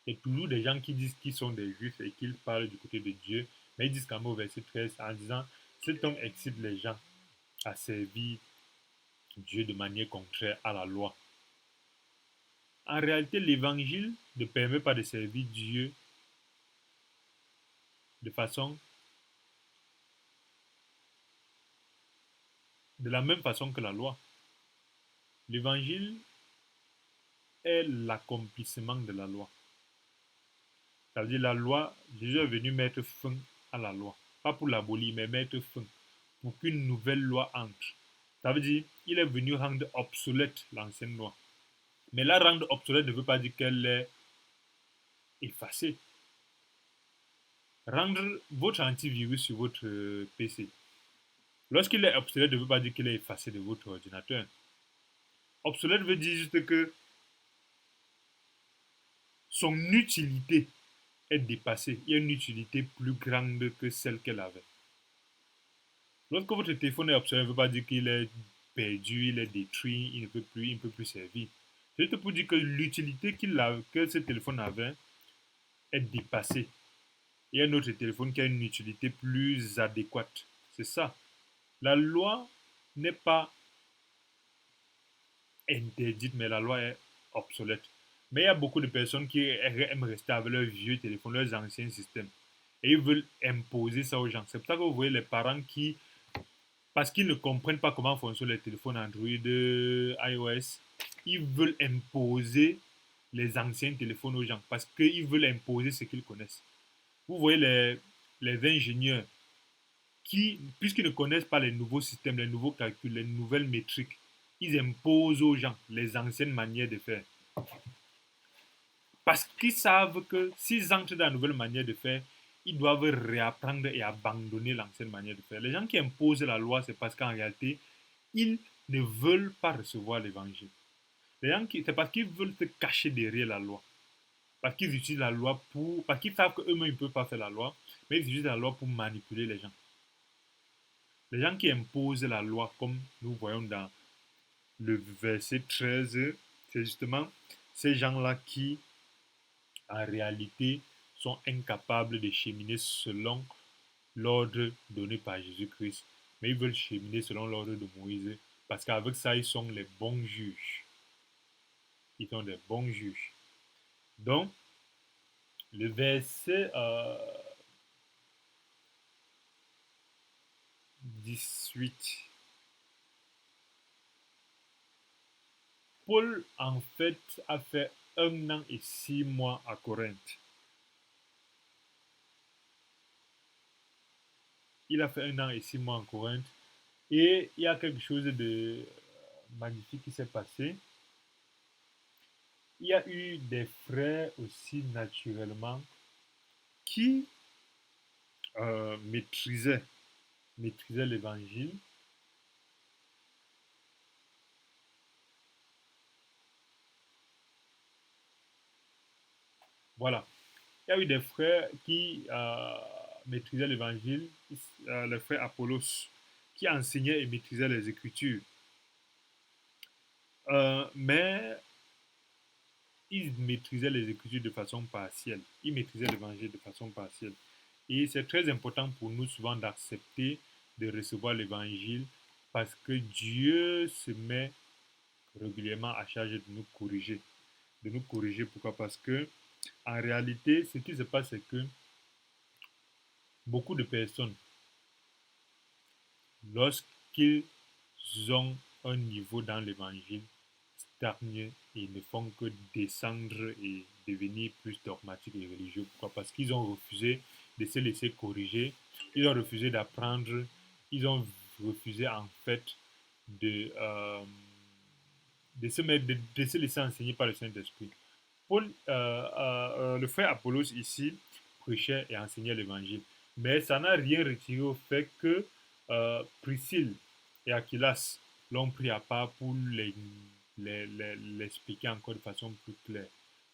il y a toujours des gens qui disent qu'ils sont des juifs et qu'ils parlent du côté de Dieu, mais ils disent quand même au verset 13 en disant cet homme excite les gens à servir Dieu de manière contraire à la loi. En réalité, l'évangile ne permet pas de servir Dieu de façon, de la même façon que la loi. L'évangile est l'accomplissement de la loi. Ça veut dire la loi, Jésus est venu mettre fin à la loi. Pas pour l'abolir, mais mettre fin. Pour qu'une nouvelle loi entre. Ça veut dire il est venu rendre obsolète l'ancienne loi. Mais la rendre obsolète ne veut pas dire qu'elle est effacée. Rendre votre antivirus sur votre PC. Lorsqu'il est obsolète ne veut pas dire qu'il est effacé de votre ordinateur. Obsolète veut dire juste que son utilité est dépassée. Il y a une utilité plus grande que celle qu'elle avait. Lorsque votre téléphone est obsolète, ne veut pas dire qu'il est perdu, il est détruit, il ne peut plus servir. C'est juste pour dire que l'utilité que ce téléphone avait est dépassée. Il y a un autre téléphone qui a une utilité plus adéquate. C'est ça. La loi n'est pas interdite, mais la loi est obsolète. Mais il y a beaucoup de personnes qui aiment rester avec leurs vieux téléphones, leurs anciens systèmes. Et ils veulent imposer ça aux gens. C'est pour ça que vous voyez les parents qui, parce qu'ils ne comprennent pas comment fonctionnent les téléphones Android, iOS, ils veulent imposer les anciens téléphones aux gens. Parce qu'ils veulent imposer ce qu'ils connaissent. Vous voyez les ingénieurs qui, puisqu'ils ne connaissent pas les nouveaux systèmes, les nouveaux calculs, les nouvelles métriques, ils imposent aux gens les anciennes manières de faire. Parce qu'ils savent que s'ils entrent dans la nouvelle manière de faire, ils doivent réapprendre et abandonner l'ancienne manière de faire. Les gens qui imposent la loi, c'est parce qu'en réalité, ils ne veulent pas recevoir l'évangile. C'est parce qu'ils veulent se cacher derrière la loi. Parce qu'ils utilisent la loi pour. Parce qu'ils savent qu'eux-mêmes ne peuvent pas faire la loi, mais ils utilisent la loi pour manipuler les gens. Les gens qui imposent la loi, comme nous voyons dans le verset 13, c'est justement ces gens-là qui, en réalité, sont incapables de cheminer selon l'ordre donné par Jésus-Christ. Mais ils veulent cheminer selon l'ordre de Moïse, parce qu'avec ça, ils sont les bons juges. Ils sont des bons juges. Donc, le verset 18. Paul, en fait, a fait 1 an et 6 mois à Corinthe. Il a fait 1 an et 6 mois en Corinthe. Et il y a quelque chose de magnifique qui s'est passé. Il y a eu des frères aussi naturellement qui maîtrisaient l'évangile. Voilà. Il y a eu des frères qui maîtrisaient l'évangile, le frère Apollos, qui enseignait et maîtrisait les Écritures. Mais ils maîtrisaient les Écritures de façon partielle. Ils maîtrisaient l'évangile de façon partielle. Et c'est très important pour nous souvent d'accepter de recevoir l'évangile parce que Dieu se met régulièrement à charge de nous corriger. De nous corriger, pourquoi? Parce que en réalité, ce qui se passe, c'est que beaucoup de personnes, lorsqu'ils ont un niveau dans l'évangile, stagnent et ne font que descendre et devenir plus dogmatiques et religieux. Pourquoi? Parce qu'ils ont refusé de se laisser corriger, ils ont refusé d'apprendre, ils ont refusé en fait de, euh, de se laisser enseigner par le Saint-Esprit. Le frère Apollos ici, prêchaient et enseignaient l'évangile. Mais ça n'a rien retiré au fait que Priscille et Aquilas l'ont pris à part pour l'expliquer encore de façon plus claire.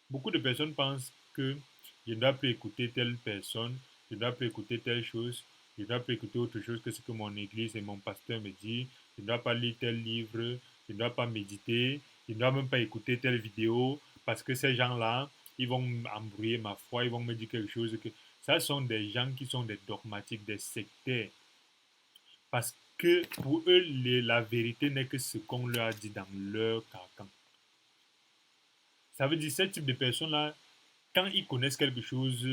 Beaucoup de personnes pensent que je ne dois plus écouter telle personne, je ne dois plus écouter telle chose, je ne dois plus écouter autre chose que ce que mon église et mon pasteur me dit, je ne dois pas lire tel livre, je ne dois pas méditer, je ne dois même pas écouter telle vidéo, parce que ces gens-là, ils vont embrouiller ma foi, ils vont me dire quelque chose que... Ça sont des gens qui sont des dogmatiques, des sectaires. Parce que pour eux, la vérité n'est que ce qu'on leur a dit dans leur carcan. Ça veut dire, ce type de personnes-là, quand ils connaissent quelque chose,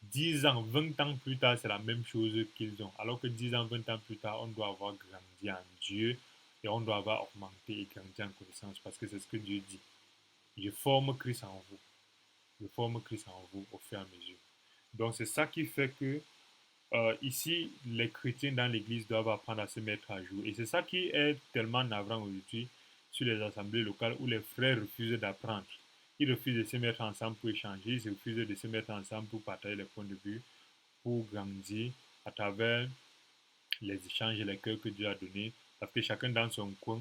10 ans, 20 ans plus tard, c'est la même chose qu'ils ont. Alors que 10 ans, 20 ans plus tard, on doit avoir grandi en Dieu et on doit avoir augmenté et grandi en connaissance parce que c'est ce que Dieu dit. Je forme Christ en vous. Je forme Christ en vous au fur et à mesure. Donc c'est ça qui fait que ici, les chrétiens dans l'église doivent apprendre à se mettre à jour. Et c'est ça qui est tellement navrant aujourd'hui sur les assemblées locales où les frères refusent d'apprendre. Ils refusent de se mettre ensemble pour échanger, ils refusent de se mettre ensemble pour partager les points de vue, pour grandir à travers les échanges et les cœurs que Dieu a donnés, parce que chacun dans son coin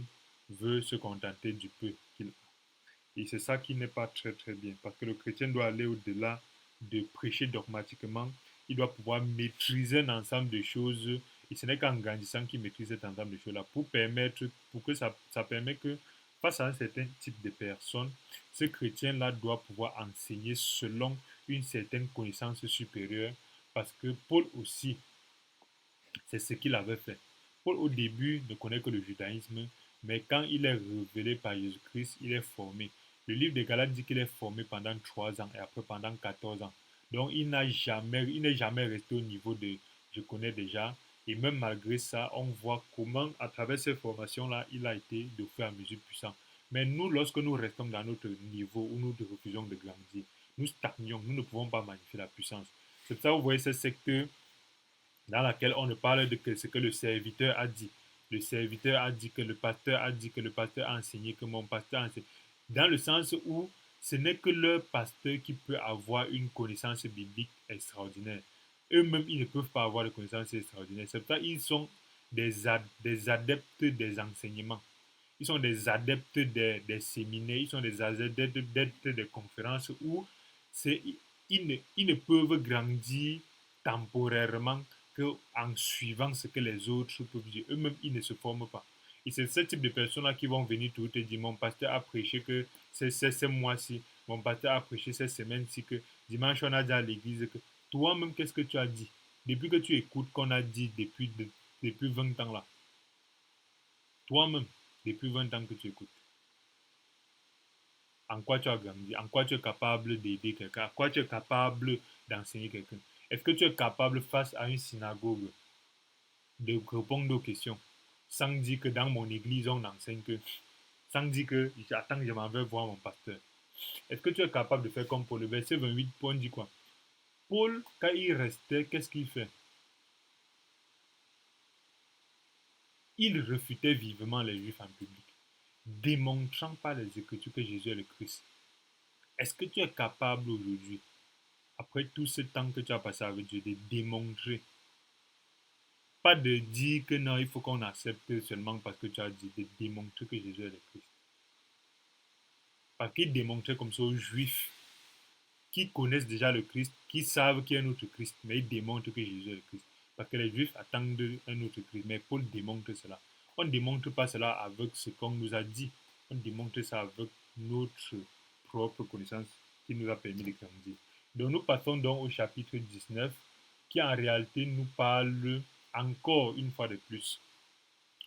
veut se contenter du peu qu'il a. Et c'est ça qui n'est pas très très bien, parce que le chrétien doit aller au-delà de prêcher dogmatiquement, il doit pouvoir maîtriser un ensemble de choses, et ce n'est qu'en grandissant qu'il maîtrise cet ensemble de choses-là, pour que ça permet que face à un certain type de personnes, ce chrétien-là doit pouvoir enseigner selon une certaine connaissance supérieure, parce que Paul aussi, c'est ce qu'il avait fait. Paul, au début, ne connaît que le judaïsme, mais quand il est révélé par Jésus-Christ, il est formé. Le livre des Galates dit qu'il est formé pendant 3 ans et après pendant 14 ans. Donc, il n'est jamais resté au niveau de je connais déjà. Et même malgré ça, on voit comment, à travers ces formations-là, il a été de fur et à mesure puissant. Mais nous, lorsque nous restons dans notre niveau où nous refusons de grandir, nous stagnons, nous ne pouvons pas magnifier la puissance. C'est pour ça que vous voyez ce secteur dans laquelle on ne parle de que ce que le serviteur a dit. Le serviteur a dit que le pasteur a dit que le pasteur a enseigné que mon pasteur a enseigné. Dans le sens où ce n'est que leur pasteur qui peut avoir une connaissance biblique extraordinaire. Eux-mêmes, ils ne peuvent pas avoir de connaissances extraordinaires. C'est pour ça qu'ils sont des adeptes des enseignements. Ils sont des adeptes des séminaires, ils sont des adeptes des conférences où ils ne peuvent grandir temporairement qu'en suivant ce que les autres peuvent dire. Eux-mêmes, ils ne se forment pas. Et c'est ce type de personnes-là qui vont venir tout te dire, mon pasteur a prêché que c'est mois-ci, mon pasteur a prêché cette semaine-ci, que dimanche on a dit à l'église que toi-même, qu'est-ce que tu as dit? Depuis que tu écoutes qu'on a dit depuis 20 ans là, toi-même, depuis 20 ans que tu écoutes, en quoi tu as grandi, en quoi tu es capable d'aider quelqu'un, en quoi tu es capable d'enseigner quelqu'un. Est-ce que tu es capable face à une synagogue de répondre aux questions sans dire que dans mon église on enseigne que, sans dire que j'attends que je m'en vais voir mon pasteur. Est-ce que tu es capable de faire comme Paul? Le verset 28, Paul dit quoi? Paul, quand il restait, qu'est-ce qu'il fait? Il refutait vivement les juifs en public, démontrant par les Écritures que Jésus est le Christ. Est-ce que tu es capable aujourd'hui, après tout ce temps que tu as passé avec Dieu, de démontrer, pas de dire que non, il faut qu'on accepte seulement parce que tu as dit, de démontrer que Jésus est le Christ? Parce qu'il démontrait comme ça aux Juifs qui connaissent déjà le Christ, qui savent qu'il y a un autre Christ, mais ils démontrent que Jésus est le Christ. Parce que les Juifs attendent un autre Christ, mais Paul démontre cela. On ne démontre pas cela avec ce qu'on nous a dit, on démontre ça avec notre propre connaissance qui nous a permis de grandir. Donc nous passons donc au chapitre 19 qui en réalité nous parle encore une fois de plus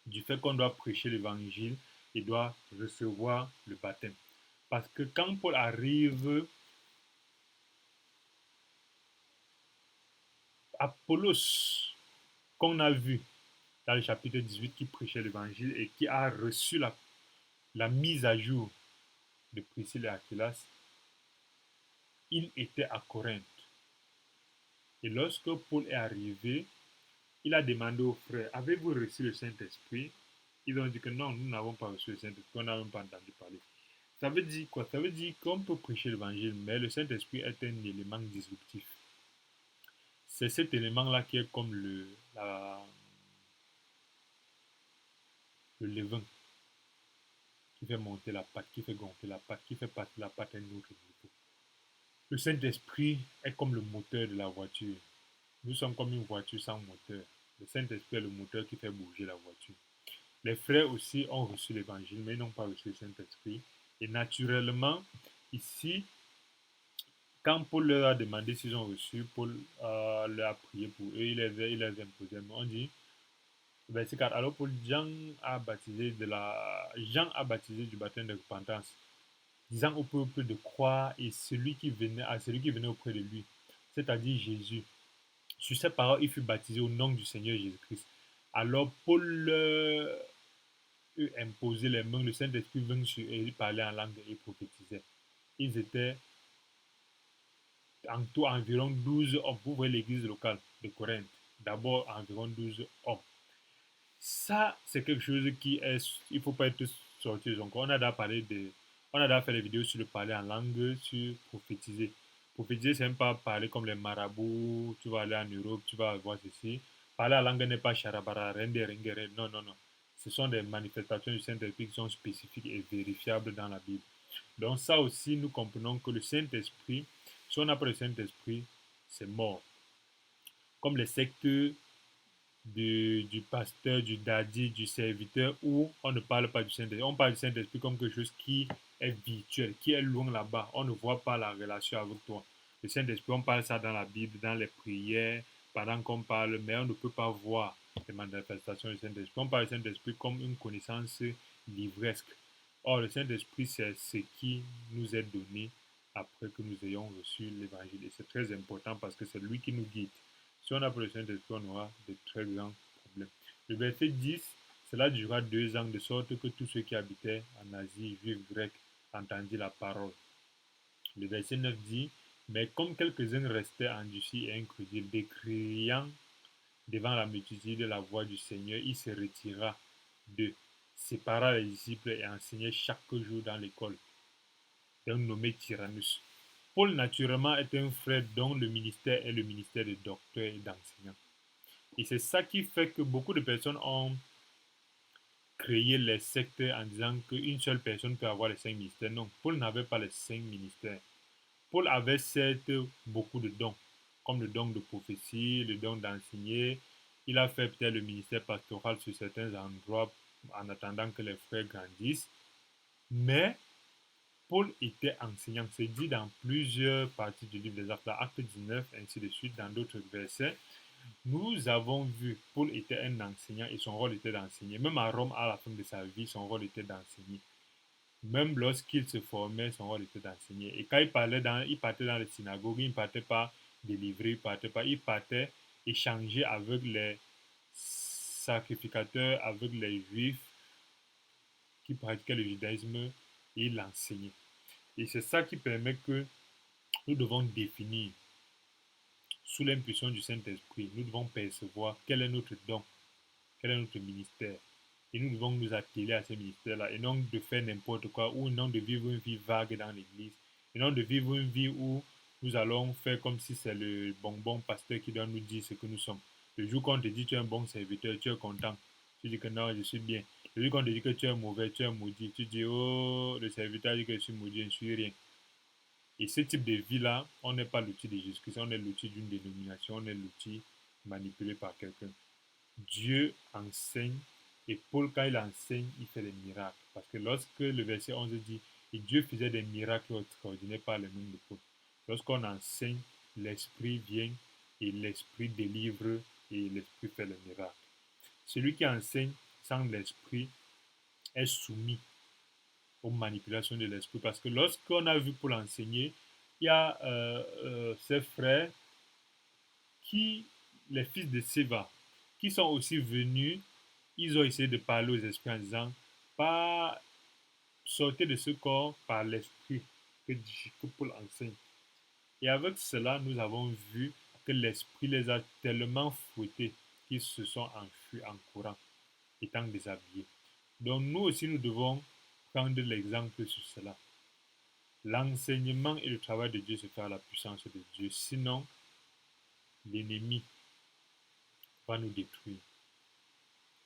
du fait qu'on doit prêcher l'évangile et doit recevoir le baptême. Parce que quand Paul arrive, Apollos, qu'on a vu dans le chapitre 18, qui prêchait l'évangile et qui a reçu la mise à jour de Priscille et Aquilas, il était à Corinthe. Et lorsque Paul est arrivé, il a demandé aux frères, avez-vous reçu le Saint-Esprit? Ils ont dit que non, nous n'avons pas reçu le Saint-Esprit, on n'a même pas entendu parler. Ça veut dire quoi? Ça veut dire qu'on peut prêcher l'évangile, mais le Saint-Esprit est un élément disruptif. C'est cet élément-là qui est comme le levain qui fait monter la pâte, qui fait gonfler la pâte, qui fait passer la pâte à un autre niveau. Le Saint-Esprit est comme le moteur de la voiture. Nous sommes comme une voiture sans moteur. Le Saint-Esprit est le moteur qui fait bouger la voiture. Les frères aussi ont reçu l'évangile, mais ils n'ont pas reçu le Saint-Esprit. Et naturellement, ici, quand Paul leur a demandé s'ils ont reçu, Paul leur a prié pour eux, il les a imposé. On dit, verset 4, alors Jean a baptisé du baptême de repentance, disant au peuple de croire et celui qui venait auprès de lui, c'est-à-dire Jésus. Sur ces paroles, il fut baptisé au nom du Seigneur Jésus-Christ. Alors Paul leur imposait les mains, le Saint-Esprit vint sur eux, il parlait en langue et prophétisait. Ils étaient en tout environ 12 hommes. Vous voyez l'église locale de Corinthe. D'abord environ 12 hommes. Ça, c'est quelque chose qui est. Il ne faut pas être sorti encore. On a déjà parlé de. On a déjà fait des vidéos sur le parler en langue, sur prophétiser. Prophétiser, c'est même pas parler comme les marabouts. Tu vas aller en Europe, tu vas voir ceci. Parler en langue n'est pas charabara, rende, rengere. Non, non, non. Ce sont des manifestations du Saint-Esprit qui sont spécifiques et vérifiables dans la Bible. Donc, ça aussi, nous comprenons que le Saint-Esprit, si on n'a pas le Saint-Esprit, c'est mort. Comme les sectes du pasteur, du daddy, du serviteur, où on ne parle pas du Saint-Esprit. On parle du Saint-Esprit comme quelque chose qui est virtuel, qui est loin là-bas. On ne voit pas la relation avec toi. Le Saint-Esprit, on parle ça dans la Bible, dans les prières, pendant qu'on parle, mais on ne peut pas voir les manifestations du Saint-Esprit. On parle du Saint-Esprit comme une connaissance livresque. Or, le Saint-Esprit, c'est ce qui nous est donné après que nous ayons reçu l'Évangile. Et c'est très important parce que c'est lui qui nous guide. Si on n'a pas le Saint-Esprit, on aura de très grands problèmes. Le verset 10, cela durera 2 ans, de sorte que tous ceux qui habitaient en Asie, juifs, grecs, entendirent la parole. Le verset 9 dit, mais comme quelques-uns restaient endurcis et incrédules, décriant devant la multitude la voix du Seigneur, il se retira d'eux, sépara les disciples et enseignait chaque jour dans l'école d'un nommé Tyrannus. Paul, naturellement, est un frère dont le ministère est le ministère de docteur et d'enseignant. Et c'est ça qui fait que beaucoup de personnes ont créé les sectes en disant qu'une seule personne peut avoir les 5 ministères. Non, Paul n'avait pas les 5 ministères. Paul avait certes beaucoup de dons, comme le don de prophétie, le don d'enseigner. Il a fait peut-être le ministère pastoral sur certains endroits en attendant que les frères grandissent. Mais Paul était enseignant. C'est dit dans plusieurs parties du livre des Actes, Acte 19, ainsi de suite, dans d'autres versets. Nous avons vu, Paul était un enseignant et son rôle était d'enseigner. Même à Rome, à la fin de sa vie, son rôle était d'enseigner. Même lorsqu'il se formait, son rôle était d'enseigner. Et quand il partait dans les synagogues, il ne partait pas délivrer, il partait échanger avec les sacrificateurs, avec les juifs qui pratiquaient le judaïsme et il enseignait. Et c'est ça qui permet que nous devons définir, sous l'impulsion du Saint-Esprit, nous devons percevoir quel est notre don, quel est notre ministère. Et nous devons nous atteler à ce ministère-là et non de faire n'importe quoi ou non de vivre une vie vague dans l'église et non de vivre une vie où nous allons faire comme si c'est le bonbon pasteur qui doit nous dire ce que nous sommes. Le jour qu'on te dit tu es un bon serviteur, tu es content. Tu dis que non, je suis bien. Le jour qu'on te dit que tu es mauvais, tu es maudit. Tu dis, oh, le serviteur dit que je suis maudit, je ne suis rien. Et ce type de vie-là, on n'est pas l'outil de Jésus-Christ, on est l'outil d'une dénomination, on est l'outil manipulé par quelqu'un. Dieu enseigne et Paul, quand il enseigne, il fait des miracles. Parce que lorsque le verset 11 dit, et Dieu faisait des miracles extraordinaires par les mains de Paul. Lorsqu'on enseigne, l'Esprit vient et l'Esprit délivre et l'Esprit fait le miracle. Celui qui enseigne sans l'Esprit est soumis aux manipulations de l'Esprit. Parce que lorsqu'on a vu Paul enseigner, il y a ses frères qui, les fils de Séva, qui sont aussi venus, ils ont essayé de parler aux esprits en disant, pas sortez de ce corps par l'esprit que Paul enseigne. Et avec cela, nous avons vu que l'esprit les a tellement fouettés qu'ils se sont enfuis en courant, étant déshabillés. Donc nous aussi, nous devons prendre l'exemple sur cela. L'enseignement et le travail de Dieu se fait à la puissance de Dieu. Sinon, l'ennemi va nous détruire.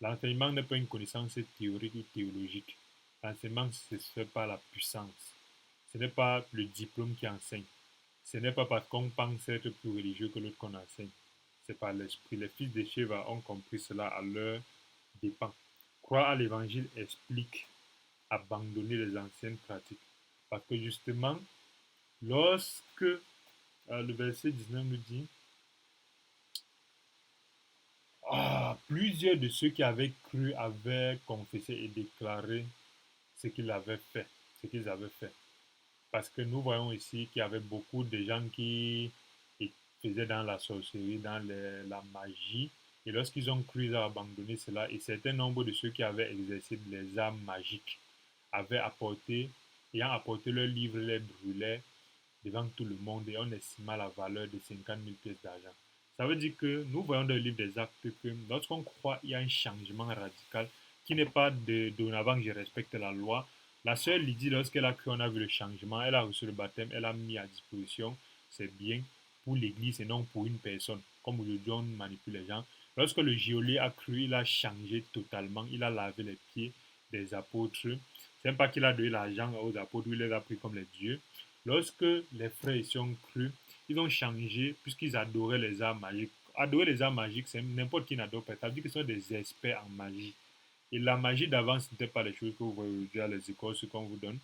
L'enseignement n'est pas une connaissance théorique ou théologique. L'enseignement se fait par la puissance. Ce n'est pas le diplôme qui enseigne. Ce n'est pas parce qu'on pense être plus religieux que l'autre qu'on enseigne. C'est par l'esprit. Les fils de Sheva ont compris cela à leur dépens. Croire à l'évangile explique abandonner les anciennes pratiques. Parce que justement, lorsque le verset 19 nous dit plusieurs de ceux qui avaient cru avaient confessé et déclaré ce qu'ils avaient fait, ce qu'ils avaient fait. Parce que nous voyons ici qu'il y avait beaucoup de gens qui faisaient dans la sorcellerie, dans la magie. Et lorsqu'ils ont cru, ils ont abandonné cela. Et certain nombre de ceux qui avaient exercé les arts magiques avaient apporté, ayant apporté leurs livres, les brûlaient devant tout le monde et on estima la valeur de 50 000 pièces d'argent. Ça veut dire que nous voyons dans le livre des actes que lorsqu'on croit il y a un changement radical qui n'est pas de dorénavant que je respecte la loi. La sœur Lydie, lorsqu'elle a cru, on a vu le changement, elle a reçu le baptême, elle a mis à disposition ses biens pour l'église et non pour une personne. Comme aujourd'hui on manipule les gens. Lorsque le geôlier a cru, il a changé totalement, il a lavé les pieds des apôtres. C'est même pas qu'il a donné l'argent aux apôtres, il les a pris comme les dieux. Lorsque les frères ici ont cru, ils ont changé puisqu'ils adoraient les arts magiques. Adorer les arts magiques, c'est n'importe qui n'adore pas. Ça veut dire qu'ils sont des experts en magie. Et la magie d'avant, ce n'était pas les choses que vous voyez aujourd'hui à les écoles, ce qu'on vous donne.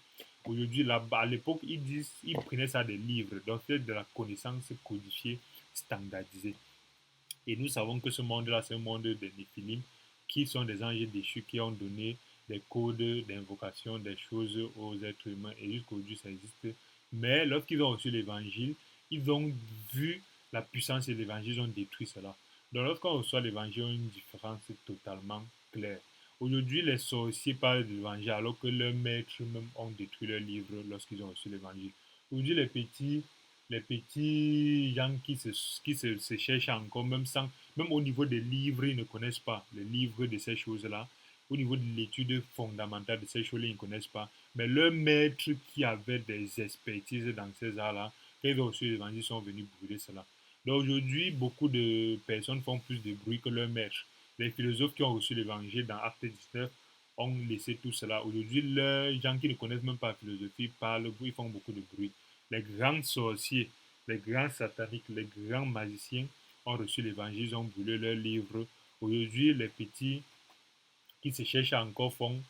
Aujourd'hui, à l'époque, ils prenaient ça des livres, donc c'est de la connaissance codifiée, standardisée. Et nous savons que ce monde-là, c'est un monde des Néphilim, qui sont des anges déchus qui ont donné des codes d'invocation, des choses aux êtres humains, et jusqu'aujourd'hui, ça existe. Mais lorsqu'ils ont reçu l'évangile, ils ont vu la puissance de l'évangile, ils ont détruit cela. Donc lorsqu'on reçoit l'évangile, on a une différence totalement claire. Aujourd'hui, les sorciers parlent de l'évangile alors que leurs maîtres même ont détruit leurs livres lorsqu'ils ont reçu l'évangile. Aujourd'hui, les petits gens qui se cherchent encore, même au niveau des livres, ils ne connaissent pas les livres de ces choses-là. Au niveau de l'étude fondamentale de ces choses-là, ils ne connaissent pas. Mais leurs maîtres qui avaient des expertises dans ces arts-là, quand ils ont reçu l'évangile, sont venus brûler cela. Donc aujourd'hui, beaucoup de personnes font plus de bruit que leurs maîtres. Les philosophes qui ont reçu l'évangile dans Acte 19 ont laissé tout cela. Aujourd'hui, les gens qui ne connaissent même pas la philosophie parlent, ils font beaucoup de bruit. Les grands sorciers, les grands sataniques, les grands magiciens ont reçu l'évangile, ils ont brûlé leurs livres. Aujourd'hui, les petits qui se cherchent encore font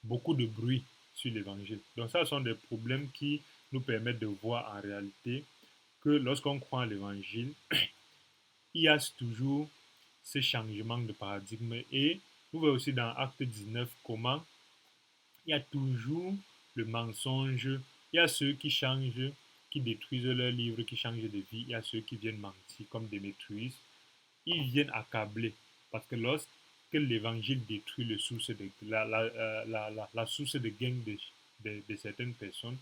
beaucoup de bruit sur l'évangile. Donc ça, ce sont des problèmes qui nous permettent de voir en réalité que lorsqu'on croit en l'évangile, il y a toujours ce changement de paradigme. Et vous voyez aussi dans Acte 19 comment il y a toujours le mensonge. Il y a ceux qui changent, qui détruisent leurs livres, qui changent de vie. Il y a ceux qui viennent mentir, comme Démétrius. Ils viennent accabler. Parce que lorsque l'évangile détruit la source de gain de certaines personnes,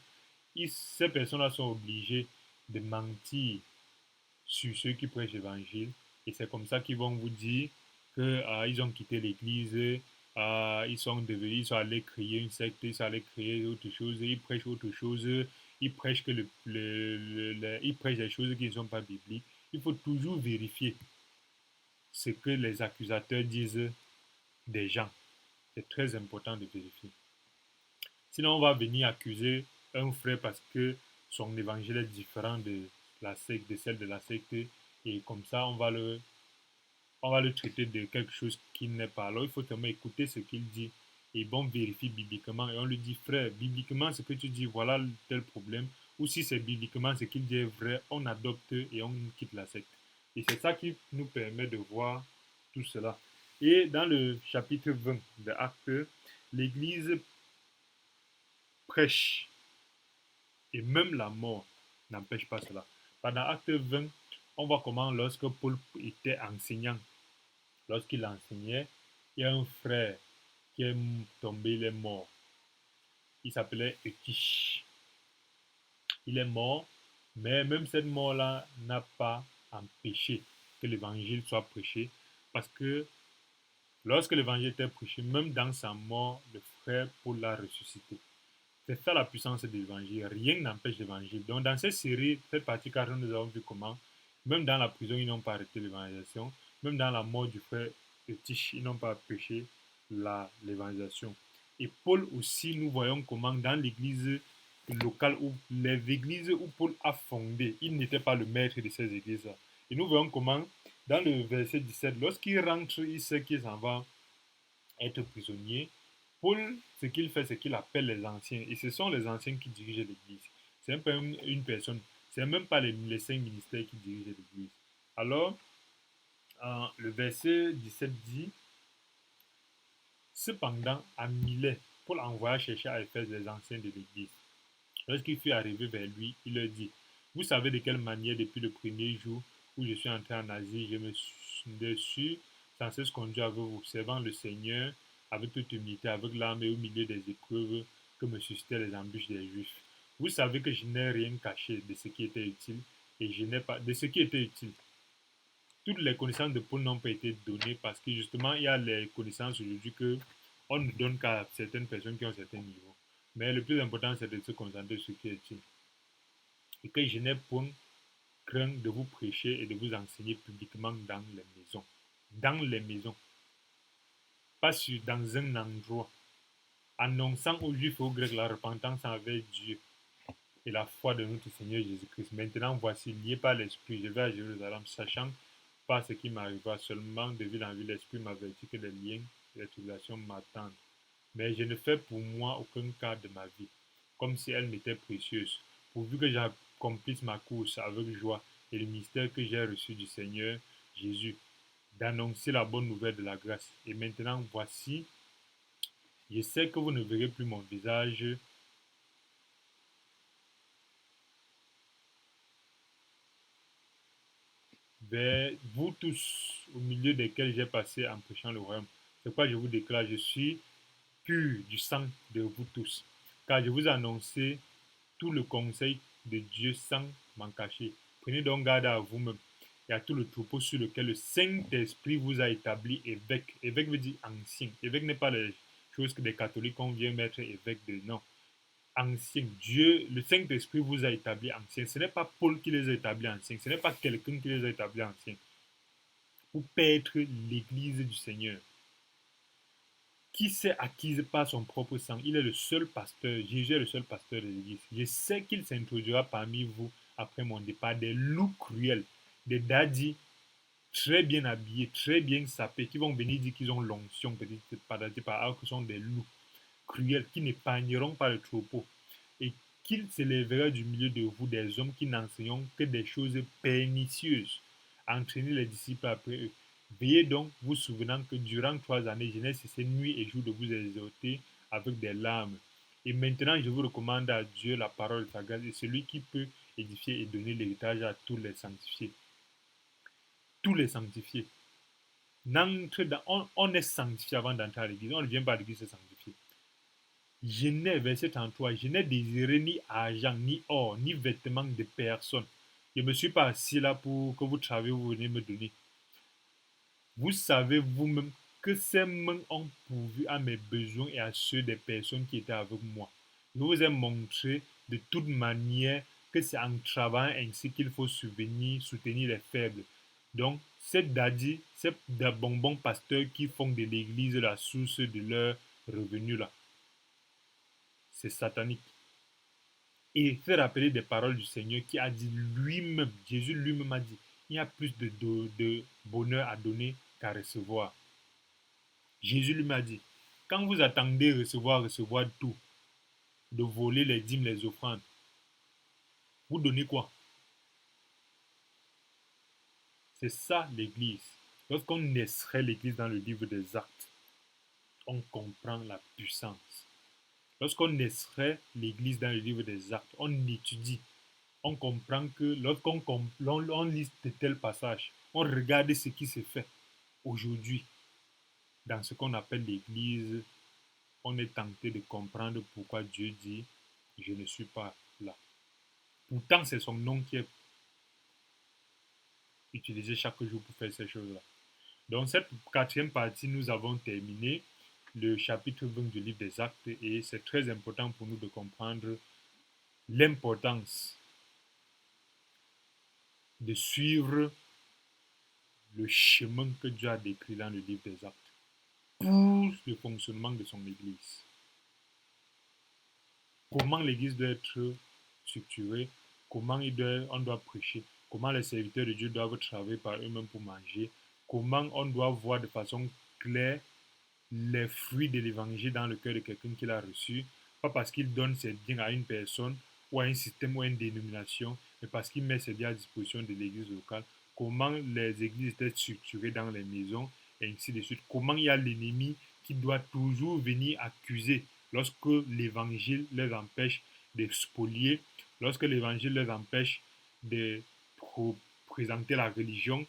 ces personnes-là sont obligées de mentir sur ceux qui prêchent l'évangile. Et c'est comme ça qu'ils vont vous dire qu'ils ont quitté l'église, ils sont allés créer une secte, ils sont allés créer autre chose, ils prêchent autre chose, ils prêchent, ils prêchent des choses qui ne sont pas bibliques. Il faut toujours vérifier ce que les accusateurs disent des gens. C'est très important de vérifier. Sinon, on va venir accuser un frère parce que son évangile est différent de la secte, de celle de la secte. Et comme ça, on va le traiter de quelque chose qui n'est pas. Alors, il faut seulement écouter ce qu'il dit. Et bon, vérifie bibliquement. Et on lui dit, frère, bibliquement, ce que tu dis, voilà tel problème. Ou si c'est bibliquement ce qu'il dit est vrai, on adopte et on quitte la secte. Et c'est ça qui nous permet de voir tout cela. Et dans le chapitre 20 de Actes, l'Église prêche. Et même la mort n'empêche pas cela. Pendant Acte 20, on voit comment lorsque Paul était enseignant, lorsqu'il enseignait, il y a un frère qui est tombé, il est mort. Il s'appelait Eutyche. Il est mort, mais même cette mort-là n'a pas empêché que l'évangile soit prêché, parce que lorsque l'évangile était prêché, même dans sa mort, le frère Paul l'a ressuscité. C'est ça la puissance de l'évangile. Rien n'empêche l'évangile. Donc, dans cette série, cette partie 4, nous avons vu comment Même dans la prison, ils n'ont pas arrêté l'évangélisation. Même dans la mort du frère Tiche, ils n'ont pas prêché l'évangélisation. Et Paul aussi, nous voyons comment dans l'église locale, ou les églises où Paul a fondé, il n'était pas le maître de ces églises-là. Et nous voyons comment, dans le verset 17, lorsqu'il rentre, il sait qu'il s'en va être prisonnier. Paul, ce qu'il fait, c'est qu'il appelle les anciens. Et ce sont les anciens qui dirigent l'église. C'est un peu une personne. C'est même pas les cinq ministères qui dirigent l'église. Alors, le verset 17 dit, cependant, à Milet, Paul envoya chercher à Éphèse les anciens de l'église. Lorsqu'il fut arrivé vers lui, il leur dit, vous savez de quelle manière, depuis le premier jour où je suis entré en Asie, je me suis sans cesse conduit avec vous, servant le Seigneur avec toute humilité, avec l'âme et au milieu des épreuves que me suscitaient les embûches des Juifs. Vous savez que je n'ai rien caché de ce qui était utile et je n'ai pas de ce qui était utile. Toutes les connaissances de Paul n'ont pas été données parce que justement, il y a les connaissances aujourd'hui que on ne donne qu'à certaines personnes qui ont un certain niveau. Mais le plus important, c'est de se concentrer sur ce qui est utile. Et que je n'ai point craint de vous prêcher et de vous enseigner publiquement dans les maisons. Dans les maisons. Pas sur, dans un endroit. Annonçant aux Juifs et aux Grecs la repentance envers Dieu et la foi de notre Seigneur Jésus-Christ. Maintenant, voici, lié par l'Esprit, je vais à Jérusalem, sachant pas ce qui m'arriva, seulement de ville en ville, l'Esprit m'avertit que les liens et les tribulations m'attendent. Mais je ne fais pour moi aucun cas de ma vie, comme si elle m'était précieuse, pourvu que j'accomplisse ma course avec joie et le mystère que j'ai reçu du Seigneur Jésus, d'annoncer la bonne nouvelle de la grâce. Et maintenant, voici, je sais que vous ne verrez plus mon visage vers vous tous, au milieu desquels j'ai passé en prêchant le royaume. C'est pourquoi je vous déclare, je suis pur du sang de vous tous, car je vous ai annoncé tout le conseil de Dieu sans m'en cacher. Prenez donc garde à vous-même et à tout le troupeau sur lequel le Saint-Esprit vous a établi évêque. Évêque veut dire ancien. Évêque n'est pas les choses que des catholiques on vient mettre évêque de non. Ancien. Dieu, le Saint-Esprit vous a établi ancien. Ce n'est pas Paul qui les a établis anciens. Ce n'est pas quelqu'un qui les a établis anciens. Pour paître l'église du Seigneur, qui s'est acquise par son propre sang. Il est le seul pasteur, Jésus est le seul pasteur de l'église. Je sais qu'il s'introduira parmi vous après mon départ des loups cruels, des dadis très bien habillés, très bien sapés, qui vont venir dire qu'ils ont l'onction, peut-être par alors que ce sont des loups cruels qui n'épargneront pas le troupeau. Et qu'il s'élèvera du milieu de vous des hommes qui n'enseignent que des choses pernicieuses, entraîner les disciples après eux. Veillez donc, vous souvenant que durant 3 années, je n'ai cessé nuit et jour de vous exhorter avec des larmes. Et maintenant, je vous recommande à Dieu la parole de sa grâce et celui qui peut édifier et donner l'héritage à tous les sanctifiés. Tous les sanctifiés. On est sanctifié avant d'entrer à l'église. On ne vient pas à l'église se sanctifier. Je n'ai, verset 33, je n'ai désiré ni argent, ni or, ni vêtements de personne. Je ne me suis pas assis là pour que vous travaillez, vous venez me donner. Vous savez vous-même que ces mains ont pourvu à mes besoins et à ceux des personnes qui étaient avec moi. Je vous ai montré de toute manière que c'est en travaillant ainsi qu'il faut soutenir les faibles. Donc, ces dadis, ces bonbons pasteurs qui font de l'église la source de leur revenu là, c'est satanique. Et fait rappeler des paroles du Seigneur qui a dit lui-même, Jésus lui-même a dit, il y a plus de bonheur à donner qu'à recevoir. Jésus lui m'a dit, quand vous attendez recevoir tout, de voler les dîmes, les offrandes, vous donnez quoi? C'est ça l'église. Lorsqu'on naîtrait l'église dans le livre des actes, on comprend la puissance. Lorsqu'on naîtrait l'église dans le livre des actes, on étudie, on comprend que lorsqu'on on lit de tels passages, on regarde ce qui se fait aujourd'hui dans ce qu'on appelle l'église, on est tenté de comprendre pourquoi Dieu dit je ne suis pas là. Pourtant, c'est son nom qui est utilisé chaque jour pour faire ces choses-là. Dans cette quatrième partie, nous avons terminé le chapitre 20 du livre des Actes et c'est très important pour nous de comprendre l'importance de suivre le chemin que Dieu a décrit dans le livre des Actes pour le fonctionnement de son Église. Comment l'Église doit être structurée, comment on doit prêcher, comment les serviteurs de Dieu doivent travailler par eux-mêmes pour manger, comment on doit voir de façon claire les fruits de l'évangile dans le cœur de quelqu'un qui l'a reçu, pas parce qu'il donne ses biens à une personne ou à un système ou à une dénomination, mais parce qu'il met ses biens à disposition de l'église locale, comment les églises étaient structurées dans les maisons, et ainsi de suite. Comment il y a l'ennemi qui doit toujours venir accuser lorsque l'évangile les empêche de spolier, lorsque l'évangile les empêche de présenter la religion,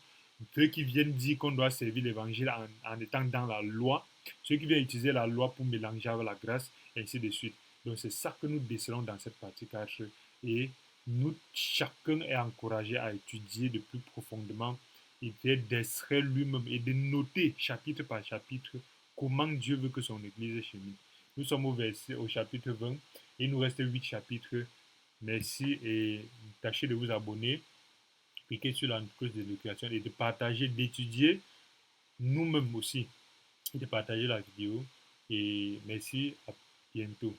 ceux qui viennent dire qu'on doit servir l'évangile en étant dans la loi, ceux qui viennent utiliser la loi pour mélanger avec la grâce, et ainsi de suite. Donc c'est ça que nous décelons dans cette partie 4. Et nous, chacun est encouragé à étudier de plus profondément et d'extraire lui-même et de noter chapitre par chapitre comment Dieu veut que son Église chemine. Nous sommes au chapitre 20 et il nous reste 8 chapitres. Merci et tâchez de vous abonner, cliquez sur la cloche de notification et de partager, d'étudier nous-mêmes aussi et de partager la vidéo. Et merci, à bientôt.